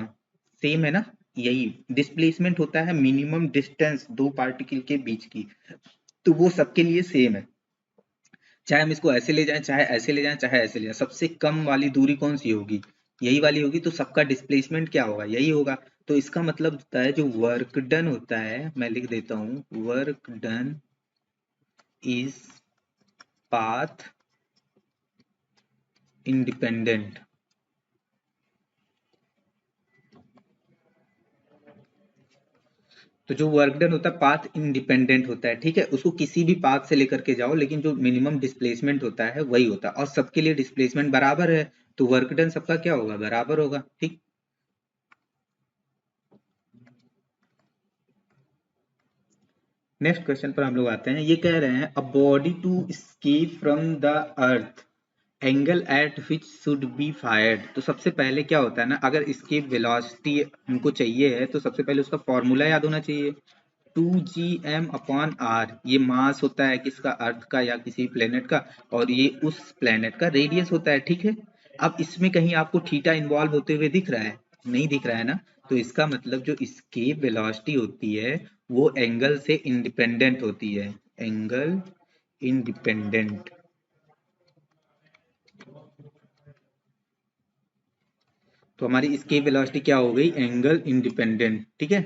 सेम है ना। यही डिस्प्लेसमेंट होता है मिनिमम डिस्टेंस दो पार्टिकल के बीच की, तो वो सबके लिए सेम है। चाहे हम इसको ऐसे ले जाएं, चाहे ऐसे ले जाएं, चाहे ऐसे ले जाएं, सबसे कम वाली दूरी कौन सी होगी, यही वाली होगी। तो सबका डिस्प्लेसमेंट क्या होगा, यही होगा। तो इसका मतलब होता है जो वर्क डन होता है, मैं लिख देता हूँ, work done is path independent. तो जो वर्क डन होता है पाथ इंडिपेंडेंट होता है। ठीक है, उसको किसी भी पाथ से लेकर के जाओ, लेकिन जो मिनिमम डिस्प्लेसमेंट होता है वही होता है, और सबके लिए डिस्प्लेसमेंट बराबर है, तो वर्क डन सबका क्या होगा, बराबर होगा। ठीक, नेक्स्ट क्वेश्चन पर हम लोग आते हैं। ये कह रहे हैं a body to escape from the earth angle at which should be fired. तो सबसे पहले क्या होता है ना, अगर इसकी वेलोसिटी हमको चाहिए है, तो सबसे पहले उसका फॉर्मूला याद होना चाहिए, 2gm/r। ये मास होता है किसका, अर्थ का या किसी प्लेनेट का, और ये उस प्लेनेट का रेडियस होता है। ठीक है, अब इसमें कहीं आपको थीटा इन्वॉल्व होते हुए दिख रहा है, नहीं दिख रहा है ना। तो इसका मतलब जो escape वेलोसिटी होती है वो एंगल से इंडिपेंडेंट होती है, एंगल इंडिपेंडेंट। तो हमारी escape वेलोसिटी क्या हो गई, एंगल इंडिपेंडेंट। ठीक है,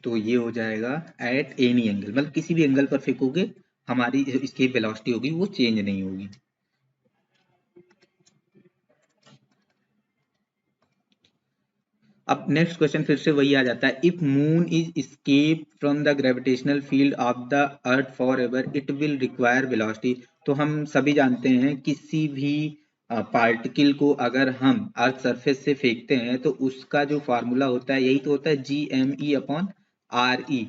तो ये हो जाएगा एट एनी एंगल, मतलब किसी भी एंगल पर फेंकोगे हमारी जो escape वेलोसिटी होगी वो चेंज नहीं होगी। अब नेक्स्ट क्वेश्चन फिर से वही आ जाता है, if moon is escape from the gravitational field of the earth for ever it will require velocity. तो हम सभी जानते हैं किसी भी पार्टिकल को अगर हम अर्थ सरफेस से फेंकते हैं तो उसका जो फार्मूला होता है यही तो होता है GME/RE।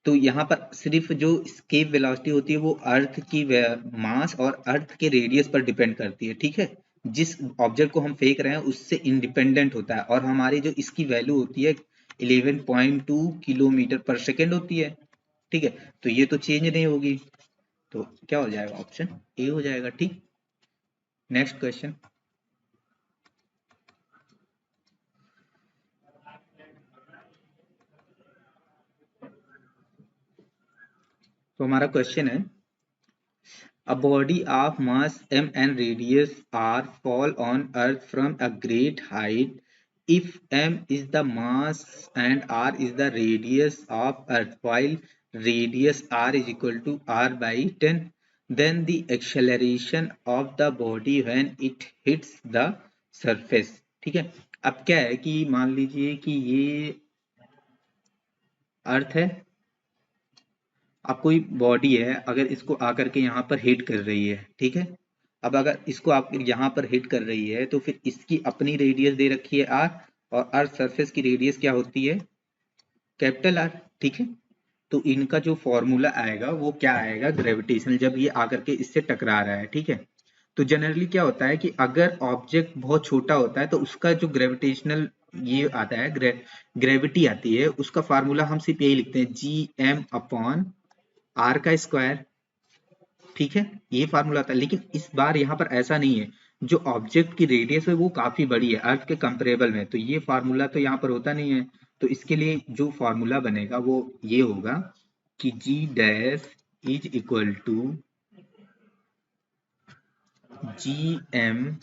तो यहाँ पर सिर्फ जो escape वेलोसिटी होती है वो अर्थ की मास और अर्थ के रेडियस पर डिपेंड करती है, ठीक है। जिस ऑब्जेक्ट को हम फेंक रहे हैं उससे इंडिपेंडेंट होता है, और हमारी जो इसकी वैल्यू होती है 11.2 किलोमीटर पर सेकेंड होती है, ठीक है। तो ये तो चेंज नहीं होगी, तो क्या हो जाएगा, ऑप्शन ए हो जाएगा, ठीक। नेक्स्ट क्वेश्चन, तो हमारा क्वेश्चन है, a body of mass m and radius r fall on earth from a great height. If m is the mass and r is the radius of earth, while radius r is equal to r by 10, then the acceleration of the body when it hits the surface। ठीक है। अब क्या है कि मान लीजिए कि ये अर्थ है, अब कोई बॉडी है, अगर इसको आकर के यहाँ पर हिट कर रही है, ठीक है। अब अगर इसको आप यहाँ पर हिट कर रही है तो फिर इसकी अपनी रेडियस दे रखी है आर, और अर्थ सरफेस की रेडियस क्या होती है, कैपिटल आर, ठीक है। तो इनका जो फॉर्मूला आएगा वो क्या आएगा, ग्रेविटेशनल, जब ये आकर के इससे टकरा रहा है, ठीक है। तो जनरली क्या होता है कि अगर ऑब्जेक्ट बहुत छोटा होता है तो उसका जो ग्रेविटेशनल ये आता है, ग्रेविटी आती है, उसका फार्मूला हम सिर्फ यही लिखते हैं GM/R का स्क्वायर, ठीक है। ये फार्मूला था, लेकिन इस बार यहाँ पर ऐसा नहीं है, जो ऑब्जेक्ट की रेडियस है वो काफी बड़ी है अर्थ के कंपेरेबल में, तो ये फार्मूला तो यहाँ पर होता नहीं है। तो इसके लिए जो फार्मूला बनेगा वो ये होगा कि G dash is equal to GM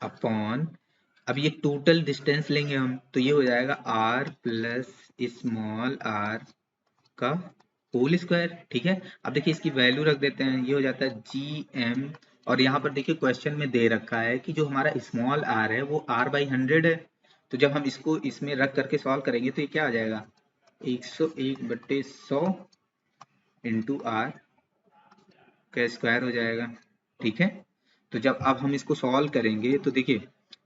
upon, अब ये टोटल डिस्टेंस लेंगे हम तो ये हो जाएगा R प्लस स्मॉल r का होल स्क्वायर, ठीक है। अब देखिए इसकी वैल्यू रख देते हैं, ये हो जाता है GM, और यहाँ पर देखिए क्वेश्चन में दे रखा है कि जो हमारा स्मॉल r है वो R/100 है। तो जब हम इसको इसमें रख करके सॉल्व करेंगे तो ये क्या आ जाएगा, 101/100 इंटू r का स्क्वायर हो जाएगा, ठीक है। तो जब अब हम इसको सॉल्व करेंगे तो देखिए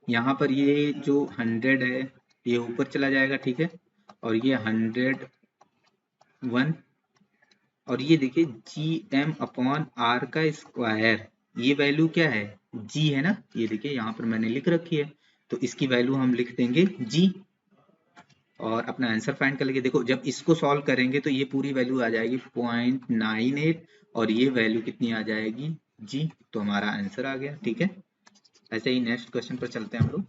यहाँ पर ये जो 100 है ये ऊपर चला जाएगा, ठीक है। और ये 101, और ये देखिए GM/R का स्क्वायर, ये वैल्यू क्या है, G है ना, ये देखिए यहाँ पर मैंने लिख रखी है, तो इसकी वैल्यू हम लिख देंगे G, और अपना आंसर फाइंड कर लेंगे। देखो जब इसको सॉल्व करेंगे तो ये पूरी वैल्यू आ जाएगी 0.98, और ये वैल्यू कितनी आ जाएगी G, तो हमारा आंसर आ गया, ठीक है। ऐसे ही नेक्स्ट क्वेश्चन पर चलते हैं हम लोग।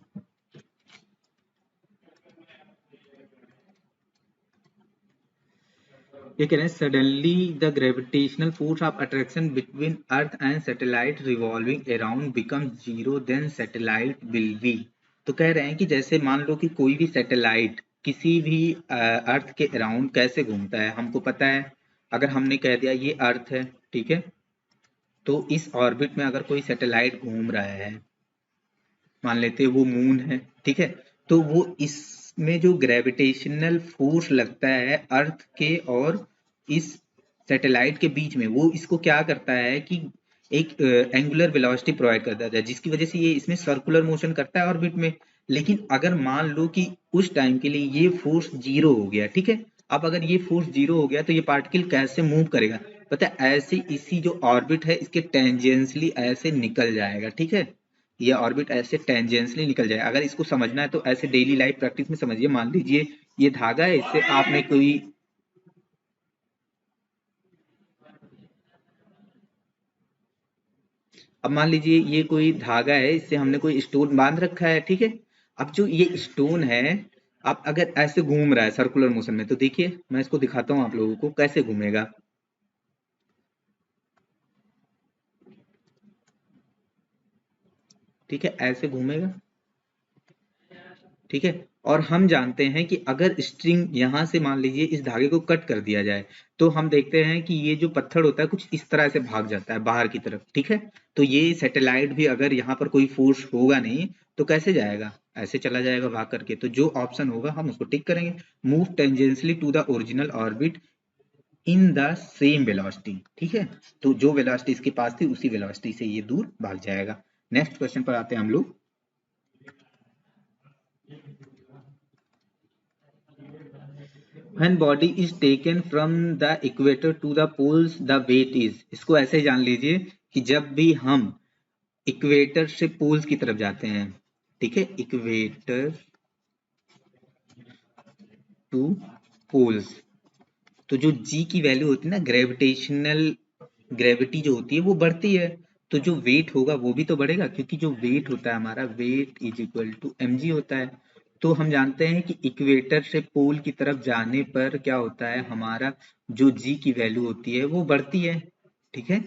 ये कह रहे हैं, suddenly the gravitational force of attraction between earth and satellite revolving around become zero, then satellite will be. तो कह रहे हैं कि जैसे मान लो कि कोई भी सैटेलाइट किसी भी अर्थ के अराउंड कैसे घूमता है, हमको पता है। अगर हमने कह दिया ये अर्थ है, ठीक है, तो इस ऑर्बिट में अगर कोई सैटेलाइट घूम रहा है, मान लेते हैं वो मून है, ठीक है, तो वो इसमें जो ग्रेविटेशनल फोर्स लगता है अर्थ के और इस सैटेलाइट के बीच में, वो इसको क्या करता है कि एक एंगुलर वेलोसिटी प्रोवाइड करता है, जिसकी वजह से ये इसमें सर्कुलर मोशन करता है ऑर्बिट में। लेकिन अगर मान लो कि उस टाइम के लिए ये फोर्स जीरो हो गया, ठीक है, अब अगर ये फोर्स जीरो हो गया तो ये पार्टिकल कैसे मूव करेगा, पता है, ऐसे इसी जो ऑर्बिट है इसके टेंजेंशियली ऐसे निकल जाएगा, ठीक है। ये ऑर्बिट ऐसे टेंजेंशियली निकल जाए, अगर इसको समझना है तो ऐसे डेली लाइफ प्रैक्टिस में समझिए। मान लीजिए ये धागा है, इससे आपने कोई, अब मान लीजिए ये कोई धागा है, इससे हमने कोई स्टोन बांध रखा है, ठीक है। अब जो ये स्टोन है, अब अगर ऐसे घूम रहा है सर्कुलर मोशन में, तो देखिए मैं इसको दिखाता हूँ आप लोगों को कैसे घूमेगा, ठीक है, ऐसे घूमेगा, ठीक है। और हम जानते हैं कि अगर स्ट्रिंग यहां से मान लीजिए इस धागे को कट कर दिया जाए तो हम देखते हैं कि ये जो पत्थर होता है कुछ इस तरह से भाग जाता है बाहर की तरफ, ठीक है। तो ये सैटेलाइट भी अगर यहाँ पर कोई फोर्स होगा नहीं तो कैसे जाएगा, ऐसे चला जाएगा भाग करके। तो जो ऑप्शन होगा हम उसको टिक करेंगे। Move tangentially to the original orbit in the same velocity, ठीक है। तो जो वेलोसिटी इसके पास थी उसी वेलोसिटी से ये दूर भाग जाएगा। नेक्स्ट क्वेश्चन पर आते हैं हम लोग। When body is taken from the equator to the poles the weight is, इसको ऐसे जान लीजिए कि जब भी हम इक्वेटर से पोल्स की तरफ जाते हैं, ठीक है, इक्वेटर टू पोल्स, तो जो जी की वैल्यू होती है ना, ग्रेविटी जो होती है वो बढ़ती है, तो जो वेट होगा वो भी तो बढ़ेगा, क्योंकि जो वेट होता है हमारा, weight is equal to mg होता है। तो हम जानते हैं कि इक्वेटर से पोल की तरफ जाने पर क्या होता है, हमारा जो जी की वैल्यू होती है वो बढ़ती है, ठीक है।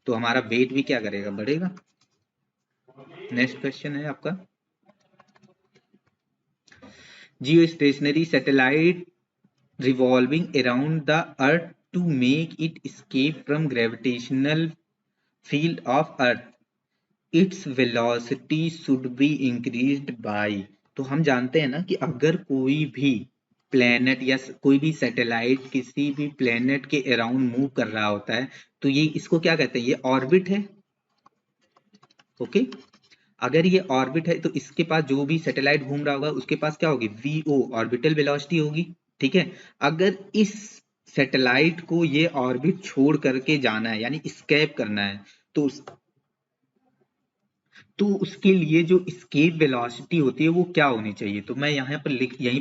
तो हमारा वेट भी क्या करेगा, बढ़ेगा। नेक्स्ट क्वेश्चन है आपका, जियो stationery satellite revolving around the earth to make it escape from gravitational field of earth, its velocity should be increased by। तो हम जानते हैं ना कि अगर कोई भी प्लेनेट या कोई भी सैटेलाइट किसी भी प्लेनेट के अराउंड मूव कर रहा होता है, तो ये इसको क्या कहते हैं, ये ऑर्बिट है, ओके। अगर ये ऑर्बिट है तो इसके पास जो भी सैटेलाइट घूम रहा होगा उसके पास क्या होगी, वीओ, ऑर्बिटल वेलोसिटी होगी, ठीक है। अगर इस सैटेलाइट को ये ऑर्बिट छोड़ करके जाना है, यानी स्केप करना है, तो उसके लिए जो स्केप वेलोसिटी होती है वो क्या होनी चाहिए। तो मैं यहीं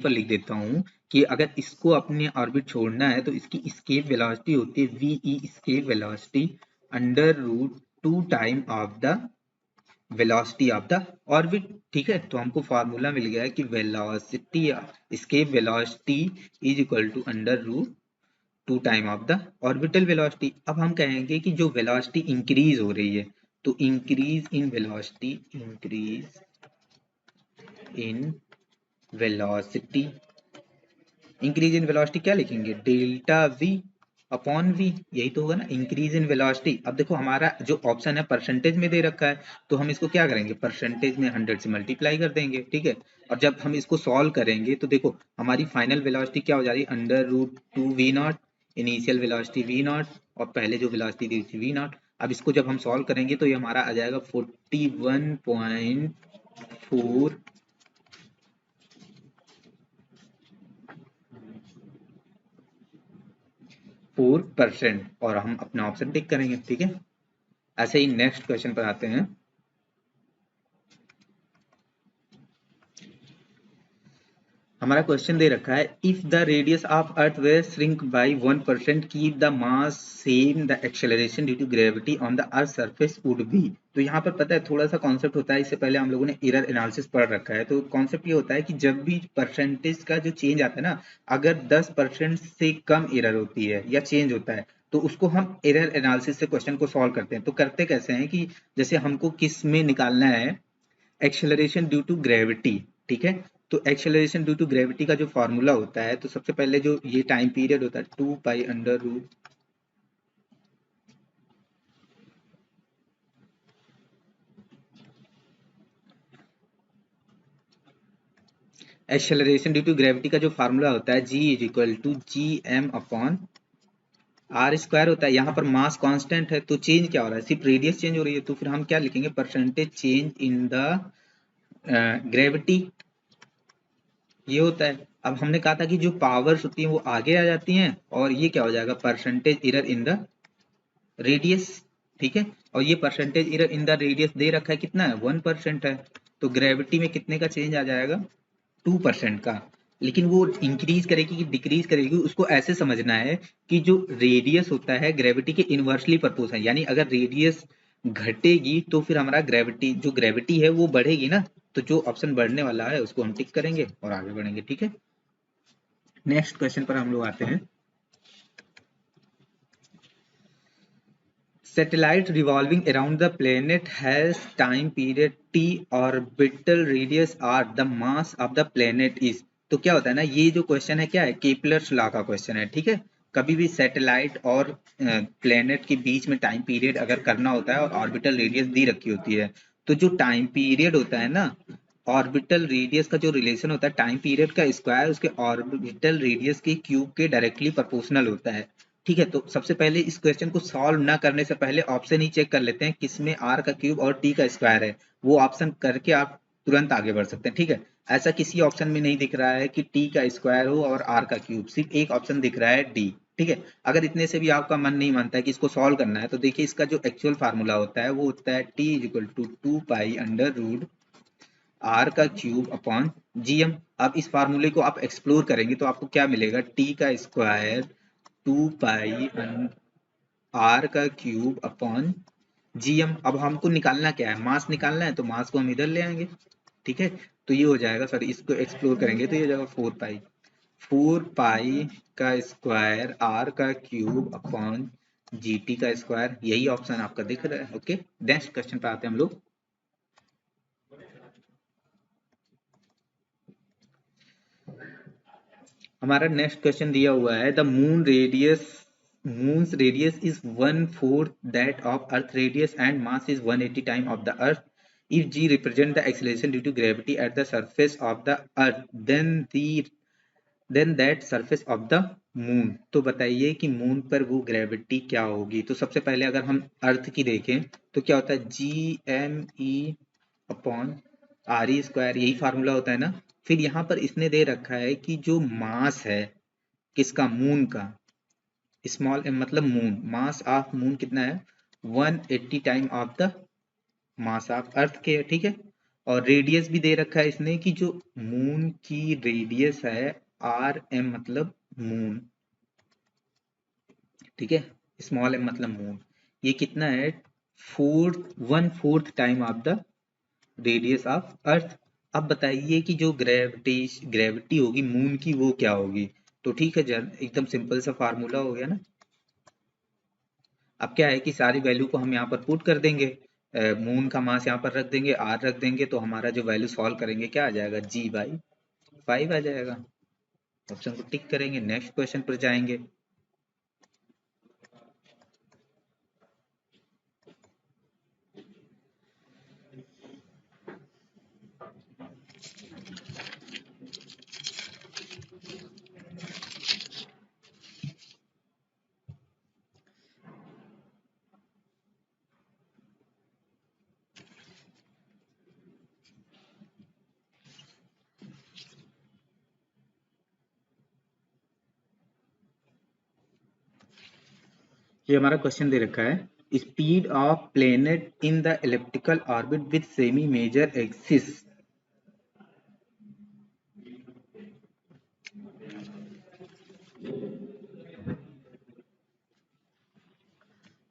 पर लिख देता हूं कि अगर इसको अपने ऑर्बिट छोड़ना है तो इसकी स्केप वेलोसिटी होती है VE, escape velocity under root 2 time of the velocity of the orbit, ठीक है। तो हमको फार्मूला मिल गया है कि velocity, escape velocity is equal to under root 2 time of the orbital velocity. अब हम कहेंगे कि जो वेलोसिटी इंक्रीज हो रही है, तो increase in velocity, increase in velocity, increase in velocity क्या लिखेंगे, डेल्टा वी अपॉन वी, यही तो होगा ना, इंक्रीज इन वेलोसिटी। अब देखो हमारा जो ऑप्शन है परसेंटेज में दे रखा है, तो हम इसको क्या करेंगे, परसेंटेज में 100 से मल्टीप्लाई कर देंगे, ठीक है। और जब हम इसको सॉल्व करेंगे तो देखो हमारी फाइनल वेलोसिटी क्या हो जा रही है, under root 2 V naught, initial velocity V naught, और पहले जो वेलोसिटी दी थी वी नॉट। अब इसको जब हम सॉल्व करेंगे तो ये हमारा आ जाएगा 41.4 4%, और हम अपना ऑप्शन टिक करेंगे, ठीक है। ऐसे ही नेक्स्ट क्वेश्चन पर आते हैं। हमारा क्वेश्चन दे रखा है, if the radius of earth were shrink by 1%, keep the mass same, the acceleration due to gravity on the earth surface would be. तो यहाँ पर पता है थोड़ा सा कॉन्सेप्ट होता है, इससे पहले हम लोगों ने एरर एनालिसिस पढ़ रखा है। तो कॉन्सेप्ट ये होता है कि जब भी परसेंटेज का जो चेंज आता है ना, अगर 10% से कम एरर होती है या चेंज होता है, तो उसको हम एरर एनालिसिस से क्वेश्चन को सॉल्व करते हैं। तो करते कैसे हैं कि जैसे हमको किस में निकालना है, एक्सेलरेशन ड्यू टू ग्रेविटी, ठीक है। तो एक्सेलरेशन ड्यू टू ग्रेविटी का जो फॉर्मूला होता है, तो सबसे पहले जो ये टाइम पीरियड होता है 2 pi under root, acceleration due to gravity का जो फॉर्मूला होता है G is equal to G M upon R square होता है। यहाँ पर मास कांस्टेंट है, तो चेंज क्या हो रहा है, सिर्फ रेडियस चेंज हो रही है, तो फिर हम क्या लिखेंगे, percentage change in the gravity, ये होता है। अब हमने कहा था कि जो पावर्स होती हैं वो आगे आ जाती हैं, और ये क्या हो जाएगा, percentage error in the radius, ठीक है। और ये percentage error in the radius दे रखा है कितना है, 1% है। तो ग्रेविटी में कितने का चेंज आ जाएगा, 2% का। लेकिन वो इंक्रीज करेगी कि डिक्रीज करेगी, उसको ऐसे समझना है कि जो रेडियस होता है ग्रेविटी के इनवर्सली प्रपोर्शनल है, यानी अगर रेडियस घटेगी तो फिर हमारा ग्रेविटी, जो ग्रेविटी है वो बढ़ेगी ना। तो जो ऑप्शन बढ़ने वाला है उसको हम टिक करेंगे और आगे बढ़ेंगे, ठीक है। नेक्स्ट क्वेश्चन पर हम लोग आते हैं। Satellite revolving around the planet has time period t, orbital radius r, the mass of the planet is। तो क्या होता है ना, ये जो क्वेश्चन है क्या है, केपलर्स लॉ का क्वेश्चन है, ठीक है। कभी भी सैटेलाइट और प्लेनेट के बीच में टाइम पीरियड अगर करना होता है और ऑर्बिटल रेडियस दी रखी होती है, तो जो टाइम पीरियड होता है ना, ऑर्बिटल रेडियस का जो रिलेशन होता है टाइम पीरियड का स्क्वायर उसके ऑर्बिटल रेडियस के क्यूब के डायरेक्टली प्रोपोर्शनल होता है। ठीक है, तो सबसे पहले इस क्वेश्चन को सॉल्व ना करने से पहले ऑप्शन ही चेक कर लेते हैं किसमें आर का क्यूब और टी का स्क्वायर है। वो ऑप्शन करके आप तुरंत आगे बढ़ सकते हैं। ठीक है, ऐसा किसी ऑप्शन में नहीं दिख रहा है कि टी का स्क्वायर हो और आर का क्यूब, सिर्फ एक ऑप्शन दिख रहा है डी। ठीक है, अगर इतने से भी आपका मन नहीं मानता है कि इसको सॉल्व करना है तो देखिए इसका जो एक्चुअल फार्मूला होता है वो होता है T is equal to 2 pi under root R का क्यूब अपॉन जीएम। अब इस फार्मूले को आप एक्सप्लोर करेंगे तो आपको क्या मिलेगा, टी का स्क्वायर 2 पाई आर का क्यूब अपॉन जीएम। अब हमको निकालना क्या है, मास निकालना है, तो मास को हम इधर ले आएंगे। ठीक है, तो ये हो जाएगा, सॉरी इसको एक्सप्लोर करेंगे तो ये हो जाएगा 4 पाई का स्क्वायर आर का क्यूब अपॉन जीटी का स्क्वायर। यही ऑप्शन आपका दिख रहा है। ओके, नेक्स्ट क्वेश्चन पे आते हैं हम लोग। हमारा नेक्स्ट क्वेश्चन दिया हुआ है, the moon's radius is 1/4 that of earth radius and mass is 180 time of the earth. If G represent the acceleration due to gravity at the surface of the earth then that surface of the moon. तो बताइए कि moon पर वो gravity क्या होगी। तो सबसे पहले अगर हम अर्थ की देखें तो क्या होता है, GME अपॉन RE², यही फार्मूला होता है ना। फिर यहाँ पर इसने दे रखा है कि जो मास है किसका, मून का, स्मॉल m मतलब मून, मास ऑफ मून कितना है 180 time of the mass of earth के। ठीक है, और रेडियस भी दे रखा है इसने कि जो मून की रेडियस है RM मतलब मून। ठीक है, स्मॉल m मतलब मून, ये कितना है 1/4 time of the radius of अर्थ। अब बताइए कि जो ग्रेविटी होगी मून की वो क्या होगी। तो ठीक है, एकदम सिंपल सा फार्मूला हो गया ना। अब क्या है कि सारी वैल्यू को हम यहाँ पर पुट कर देंगे, मून का मास यहाँ पर रख देंगे, आर रख देंगे, तो हमारा जो वैल्यू सॉल्व करेंगे क्या आ जाएगा, G/5 आ जाएगा। ऑप्शन को टिक करेंगे, नेक्स्ट क्वेश्चन पर जाएंगे। ये हमारा क्वेश्चन दे रखा है, speed of planet in the elliptical orbit with semi major axis.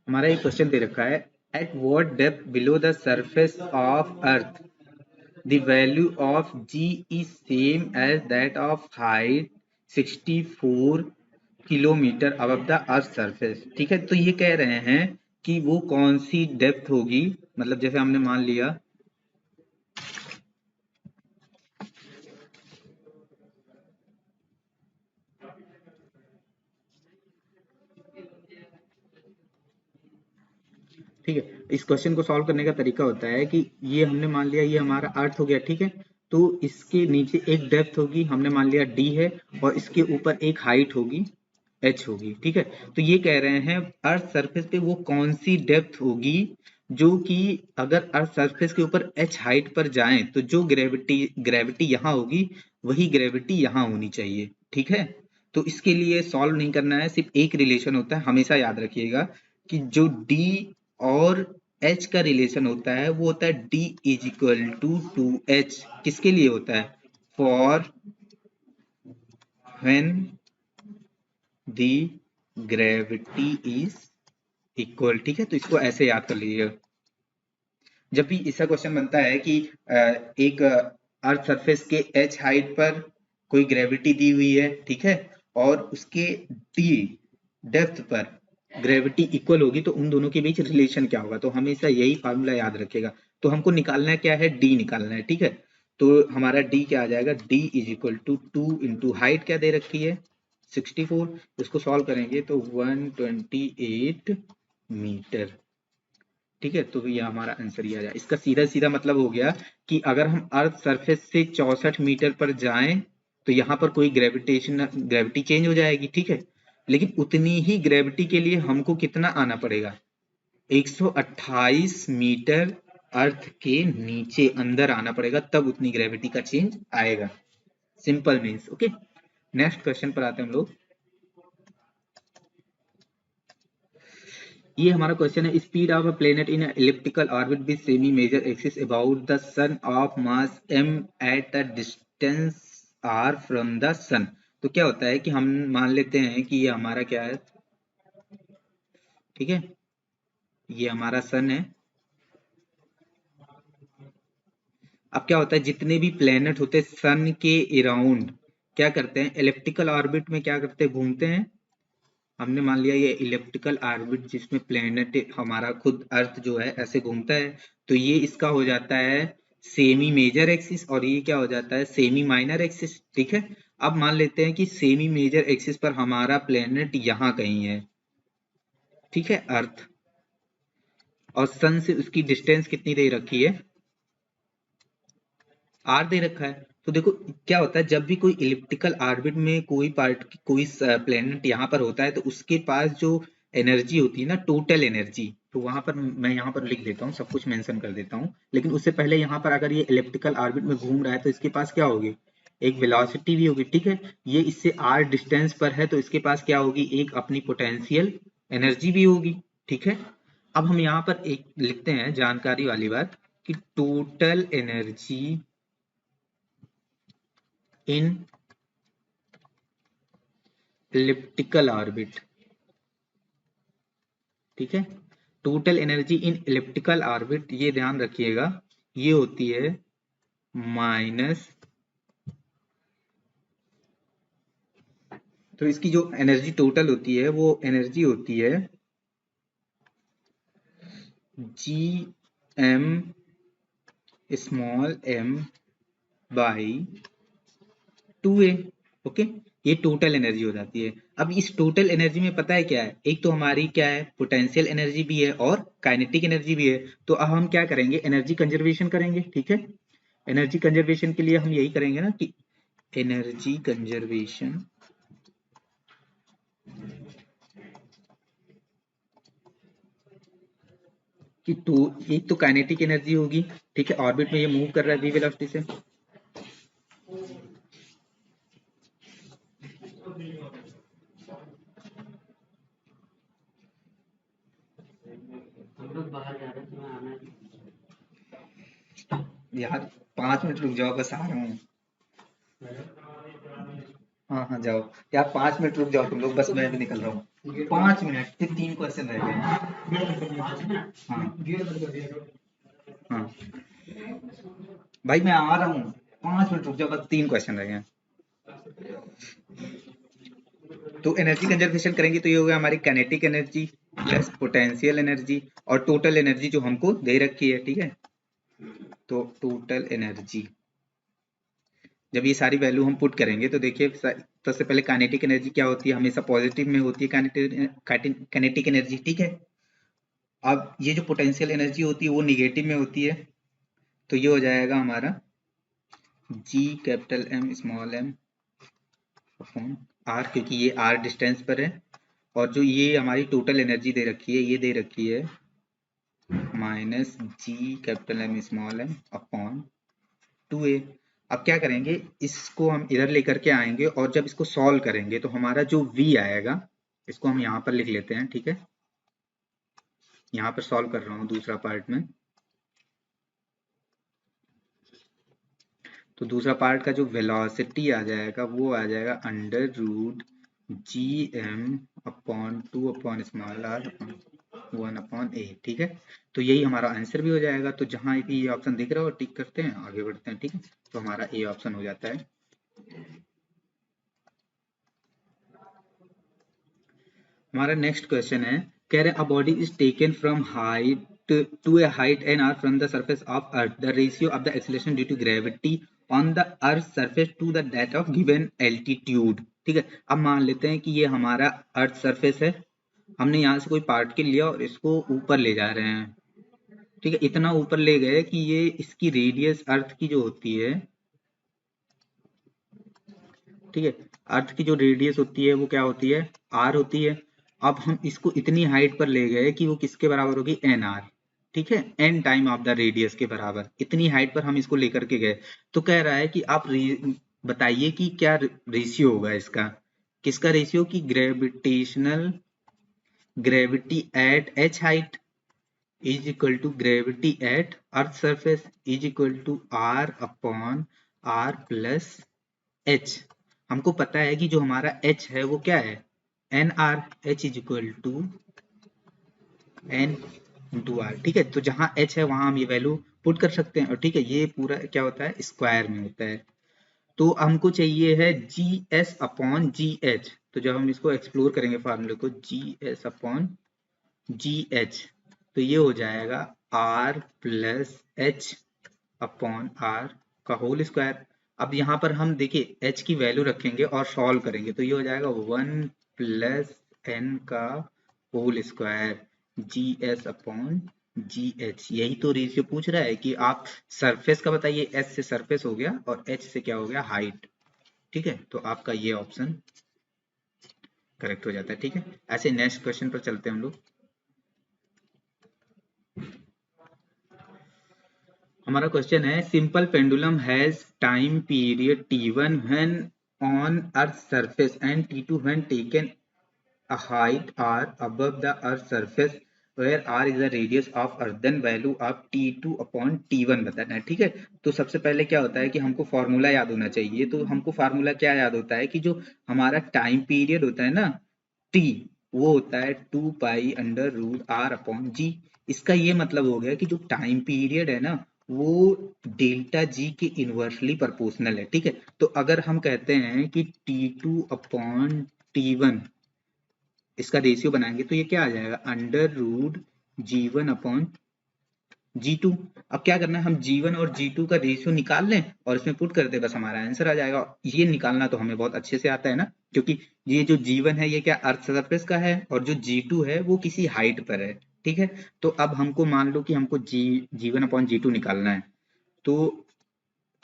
हमारा एक क्वेश्चन दे रखा है, at what depth below the surface of earth the value of G is same as that of height 64 kilometre above the earth surface। ठीक है, तो ये कह रहे हैं कि वो कौन सी डेप्थ होगी, मतलब जैसे हमने मान लिया ठीक है, इस क्वेश्चन को सॉल्व करने का तरीका होता है कि ये हमने मान लिया ये हमारा अर्थ हो गया। ठीक है, तो इसके नीचे एक डेप्थ होगी, हमने मान लिया D है, और इसके ऊपर एक हाइट होगी H होगी। ठीक है, तो ये कह रहे हैं अर्थ सरफेस पे वो कौन सी डेप्थ होगी जो कि अगर अर्थ सरफेस के ऊपर H हाइट पर जाएं तो जो ग्रेविटी यहाँ होगी वही ग्रेविटी यहाँ होनी चाहिए। ठीक है, तो इसके लिए सॉल्व नहीं करना है, सिर्फ एक रिलेशन होता है, हमेशा याद रखिएगा कि जो D और H का रिलेशन होता है वो होता है D is equal to 2H। किसके लिए होता है, for when the gravity is equal. ठीक है, तो इसको ऐसे याद कर लीजिएगा। जब भी ऐसा क्वेश्चन बनता है कि एक अर्थ सरफेस के H हाइट पर कोई ग्रेविटी दी हुई है, ठीक है, और उसके D डेप्थ पर ग्रेविटी इक्वल होगी, तो उन दोनों के बीच रिलेशन क्या होगा, तो हमेशा यही फार्मूला याद रखेगा। तो हमको निकालना क्या है, D निकालना है। ठीक है, तो हमारा D क्या आ जाएगा, D is equal to 2 into height क्या दे रखी है 64, इसको सॉल्व करेंगे तो 128 मीटर। ठीक है, तो ये हमारा आंसर ही आ जाए। इसका सीधा सीधा मतलब हो गया कि अगर हम अर्थ सरफेस से 64 मीटर पर जाएं तो यहाँ पर कोई ग्रेविटी चेंज हो जाएगी, ठीक है, लेकिन उतनी ही ग्रेविटी के लिए हमको कितना आना पड़ेगा, 128 मीटर अर्थ के नीचे अंदर आना पड़ेगा, तब उतनी ग्रेविटी का चेंज आएगा। Simple means. Okay, next question पर आते हैं हम लोग। ये हमारा क्वेश्चन है, speed of a planet in elliptical orbit with semi major axis about the sun of mass m at a distance r from the sun. तो क्या होता है कि हम मान लेते हैं कि ये हमारा क्या है, ठीक है, ये हमारा सन है। अब क्या होता है, जितने भी प्लेनेट होते हैं सन के अराउंड क्या करते हैं, एलिप्टिकल ऑर्बिट में क्या करते हैं, घूमते हैं। हमने मान लिया ये इलेप्टिकल ऑर्बिट जिसमें प्लेनेट हमारा खुद अर्थ जो है ऐसे घूमता है, तो ये इसका हो जाता है सेमी मेजर एक्सिस और ये क्या हो जाता है, सेमी माइनर एक्सिस। ठीक है, अब मान लेते हैं कि सेमी मेजर एक्सिस पर हमारा प्लेनेट यहाँ कहीं है, ठीक है, अर्थ, और सन से उसकी डिस्टेंस कितनी दे रखी है, आर दे रखा है। तो देखो क्या होता है, जब भी कोई इलिप्टिकल ऑर्बिट में कोई प्लेनेट यहाँ पर होता है तो उसके पास जो एनर्जी होती है ना, टोटल एनर्जी, तो वहां पर मैं यहाँ पर लिख देता हूँ, सब कुछ मेंशन कर देता हूँ, लेकिन उससे पहले यहाँ पर अगर ये इलिप्टिकल ऑर्बिट में घूम रहा है तो इसके पास क्या होगी, एक वेलोसिटी भी होगी, ठीक है, ये इससे आर डिस्टेंस पर है तो इसके पास क्या होगी, एक अपनी पोटेंशियल एनर्जी भी होगी, ठीक है। अब हम यहाँ पर एक लिखते हैं जानकारी वाली बात कि total energy in elliptical orbit, ठीक है, total energy in elliptical orbit, ये ध्यान रखिएगा, ये होती है माइनस, तो इसकी जो एनर्जी टोटल होती है वो एनर्जी होती है G M small M by 2a। Okay, ये टोटल एनर्जी हो जाती है। अब इस टोटल एनर्जी में पता है क्या है, एक तो हमारी क्या है, पोटेंशियल एनर्जी भी है और काइनेटिक एनर्जी भी है। तो अब हम क्या करेंगे, एनर्जी कंजर्वेशन करेंगे, ठीक है। एनर्जी कंजर्वेशन के लिए हम यही करेंगे ना कि एनर्जी कंजर्वेशन कि तो एक तो काइनेटिक एनर्जी होगी, ठीक है, ऑर्बिट में ये मूव कर रहा है v वेलोसिटी से, यार 5 मिनट रुक जाओ, बस आ रहा हूँ। हाँ हाँ जाओ यार, 5 मिनट रुक जाओ तुम लोग, बस मैं भी निकल रहा हूँ। 5 मिनट, फिर 3 क्वेश्चन रह गए। हाँ हाँ भाई मैं आ रहा हूँ, 5 मिनट रुक जाओ, बस 3 क्वेश्चन रह गए। तो एनर्जी कंजर्वेशन करेंगे तो ये होगा हमारी kinetic energy plus potential energy और टोटल एनर्जी जो हमको दे रखी है, ठीक है। तो टोटल एनर्जी जब ये सारी वैल्यू हम पुट करेंगे तो देखिए, सबसे पहले काइनेटिक एनर्जी क्या होती है, हमेशा पॉजिटिव में होती है काइनेटिक एनर्जी, ठीक है। अब ये जो पोटेंशियल एनर्जी होती है वो निगेटिव में होती है, तो ये हो जाएगा हमारा G capital M small M upon R, क्योंकि ये आर डिस्टेंस पर है, और जो ये हमारी टोटल एनर्जी दे रखी है, ये दे रखी है minus G capital M small M upon 2a। अब क्या करेंगे, इसको हम इधर लेकर के आएंगे और जब इसको सॉल्व करेंगे तो हमारा जो v आएगा, इसको हम यहाँ पर लिख लेते हैं, ठीक है, यहाँ पर सॉल्व कर रहा हूँ दूसरा पार्ट में। तो दूसरा पार्ट का जो वेलोसिटी आ जाएगा वो आ जाएगा under root G M upon 2 upon small R upon 1 upon a, ठीक है। तो यही हमारा आंसर भी हो जाएगा। तो जहां भी ये ऑप्शन दिख रहा हो टिक करते हैं, आगे बढ़ते हैं, ठीक है। तो हमारा ए ऑप्शन हो जाता है। हमारा नेक्स्ट क्वेश्चन है, कह रहे a body is taken from height to a height N R from the surface of earth, the ratio of the acceleration due to gravity on the earth surface to the that of given altitude, ठीक है। अब मान लेते हैं कि ये हमारा earth surface है, हमने यहाँ से कोई पार्टिकल लिया और इसको ऊपर ले जा रहे हैं, ठीक है, इतना ऊपर ले गए कि ये इसकी रेडियस अर्थ की जो होती है, ठीक है, अर्थ की जो रेडियस होती है वो क्या होती है, आर होती है। अब हम इसको इतनी हाइट पर ले गए कि वो किसके बराबर होगी, एन आर। ठीक है, N time of the radius के बराबर, इतनी हाइट पर हम इसको लेकर के गए। तो कह रहा है कि आप बताइए कि क्या रेशियो होगा इसका, किसका रेशियो, की gravitational gravity eight H height is equal to gravity at earth surface is equal to r upon r plus h। हमको पता है कि जो हमारा h है वो क्या है, N R, h is equal to N into R. ठीक है, तो जहां h है वहां हम ये वैल्यू पुट कर सकते हैं, और ठीक है ये पूरा क्या होता है, स्क्वायर में होता है। तो हमको चाहिए है G S upon G H. तो जब हम इसको एक्सप्लोर करेंगे फार्मूले को, G S upon G H, तो ये हो जाएगा R plus H upon R का होल स्क्वायर। अब यहाँ पर हम देखिए एच की वैल्यू रखेंगे और सॉल्व करेंगे, तो ये हो जाएगा 1 प्लस एन का whole square G S upon G H. यही तो रेशियो पूछ रहा है कि आप सरफेस का बताइए, एस से सरफेस हो गया और एच से क्या हो गया, हाइट। ठीक है, तो आपका ये ऑप्शन करेक्ट हो जाता है। ठीक है, ऐसे नेक्स्ट क्वेश्चन पर चलते हैं हम लोग। हमारा क्वेश्चन है, simple pendulum has time period t1 when on earth surface and t2 when taken a height r above the earth surface where r is the radius of earth, then value of t2 upon t1 बताना है। ठीक है, तो सबसे पहले क्या होता है कि हमको फॉर्मूला याद होना चाहिए। तो हमको फार्मूला क्या याद होता है कि जो हमारा टाइम पीरियड होता है ना t, वो होता है 2 pi under root r upon G. इसका ये मतलब हो गया कि जो टाइम पीरियड है ना वो डेल्टा जी के इनवर्सली प्रोपोर्शनल है। ठीक है, तो अगर हम कहते हैं कि t2 अपॉन t1 इसका रेशियो बनाएंगे तो ये क्या आ जाएगा, under root G one upon G two. अब क्या करना है, हम जी1 और जी2 का रेशियो निकाल लें और इसमें पुट कर दे, बस हमारा आंसर आ जाएगा। ये निकालना तो हमें बहुत अच्छे से आता है ना, क्योंकि ये जो जी1 है ये क्या अर्थ सरफेस का है और जो जी2 है वो किसी हाइट पर है। ठीक है, तो अब हमको मान लो कि हमको जी1 अपॉन जी2 निकालना है। तो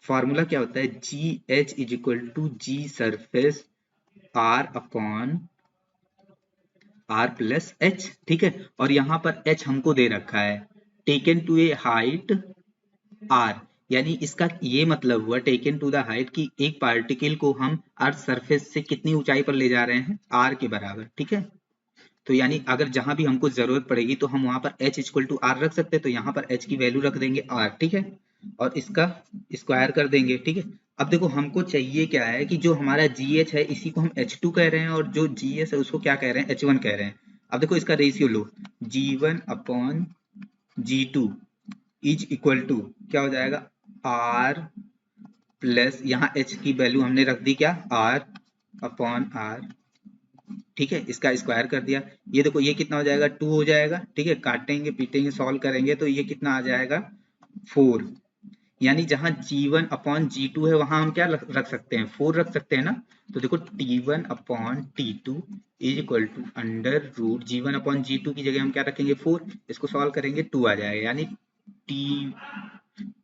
फॉर्मूला क्या होता है, G H is equal to G surface R upon R plus H. ठीक है, और यहाँ पर एच हमको दे रखा है taken to a height R, यानी इसका ये मतलब हुआ टेकन टू द हाइट कि एक पार्टिकल को हम अर्थ सरफेस से कितनी ऊंचाई पर ले जा रहे हैं, आर के बराबर। ठीक है, तो यानी अगर जहां भी हमको जरूरत पड़ेगी तो हम वहां पर h इक्वल टू आर रख सकते हैं, तो यहाँ पर h की वैल्यू रख देंगे r। ठीक है, और इसका स्क्वायर कर देंगे। ठीक है, अब देखो हमको चाहिए क्या है कि जो हमारा gh है इसी को हम h2 कह रहे हैं और जो gs है उसको क्या कह रहे हैं, h1 कह रहे हैं। अब देखो इसका रेशियो लो, g1 upon g2 is equal to क्या हो जाएगा, r प्लस यहाँ h की वैल्यू हमने रख दी क्या, r अपॉन r। ठीक है, इसका स्क्वायर कर दिया। ये देखो ये कितना हो जाएगा, 2 हो जाएगा। ठीक है, काटेंगे पीटेंगे सॉल्व करेंगे तो ये कितना आ जाएगा, 4। यानी जहां g1 अपॉन g2 है वहां हम क्या रख सकते हैं, 4 रख सकते हैं ना। तो देखो t1 upon t2 is equal to under root g1 upon g2 की जगह हम क्या रखेंगे, 4। इसको सॉल्व करेंगे 2 आ जाएगा, यानी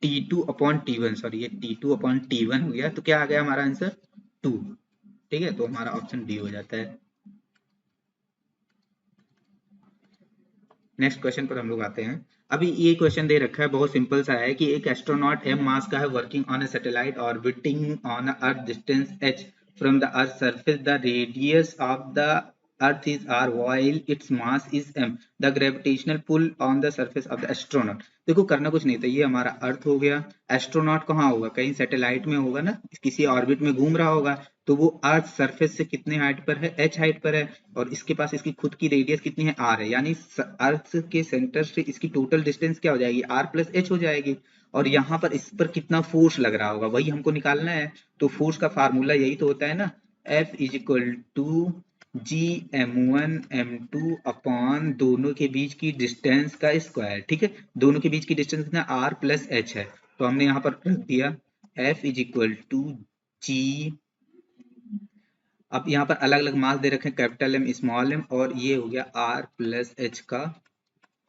t2 अपॉन t1, सॉरी ये t2 अपॉन t1 हो गया, तो क्या आ गया हमारा आंसर, 2। ठीक है, तो हमारा ऑप्शन डी हो जाता है। नेक्स्ट क्वेश्चन पर हम लोग आते हैं। अभी ये क्वेश्चन दे रखा है, बहुत सिंपल सा है कि एक एस्ट्रोनॉट एम मास का है working on a satellite orbiting on a earth distance h from the earth surface, the radius of the earth is r while its mass is m, the gravitational pull on the surface of the astronaut। देखो करना कुछ नहीं था, ये हमारा अर्थ हो गया, astronaut कहाँ होगा, कहीं सैटेलाइट में होगा ना, किसी ऑर्बिट में घूम रहा होगा। तो वो अर्थ सरफेस से कितने हाइट पर है, h हाइट पर है, और इसके पास इसकी खुद की रेडियस कितनी है, r है, यानी अर्थ के सेंटर से इसकी टोटल डिस्टेंस क्या हो जाएगी, r प्लस h हो जाएगी। और यहाँ पर इस पर कितना फोर्स लग रहा होगा वही हमको निकालना है। तो फोर्स का फार्मूला यही तो होता है ना, F is equal to G m1 m2 upon दोनों के बीच की डिस्टेंस का स्क्वायर। ठीक है, दोनों के बीच की डिस्टेंस कितना, r प्लस h है, तो हमने यहाँ पर रख दिया F इज इक्वल टू जी। अब यहाँ पर अलग अलग मास दे रखे हैं, कैपिटल एम स्मॉल एम, और ये हो गया r प्लस h का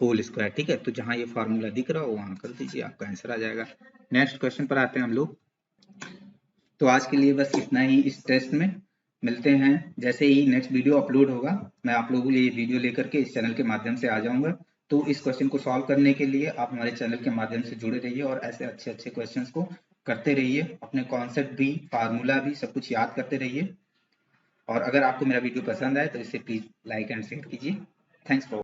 होल स्क्वायर। ठीक है, तो जहां ये फार्मूला दिख रहा हो वहां कर दीजिए, आपका आंसर आ जाएगा। नेक्स्ट क्वेश्चन पर आते हैं हम लोग। तो आज के लिए बस इतना ही इस टेस्ट में। मिलते हैं जैसे ही नेक्स्ट वीडियो अपलोड होगा, मैं आप लोगों के लिए वीडियो लेकर के इस चैनल के माध्यम से आ जाऊंगा। तो इस क्वेश्चन को सॉल्व करने के लिए आप हमारे चैनल के माध्यम से जुड़े रहिए और ऐसे अच्छे अच्छे क्वेश्चंस को करते रहिए। अपने कॉन्सेप्ट भी, फार्मूला भी, सब कुछ याद करते रहिए। और अगर आपको मेरा वीडियो पसंद आए तो इसे प्लीज लाइक एंड शेयर कीजिए। Thanks for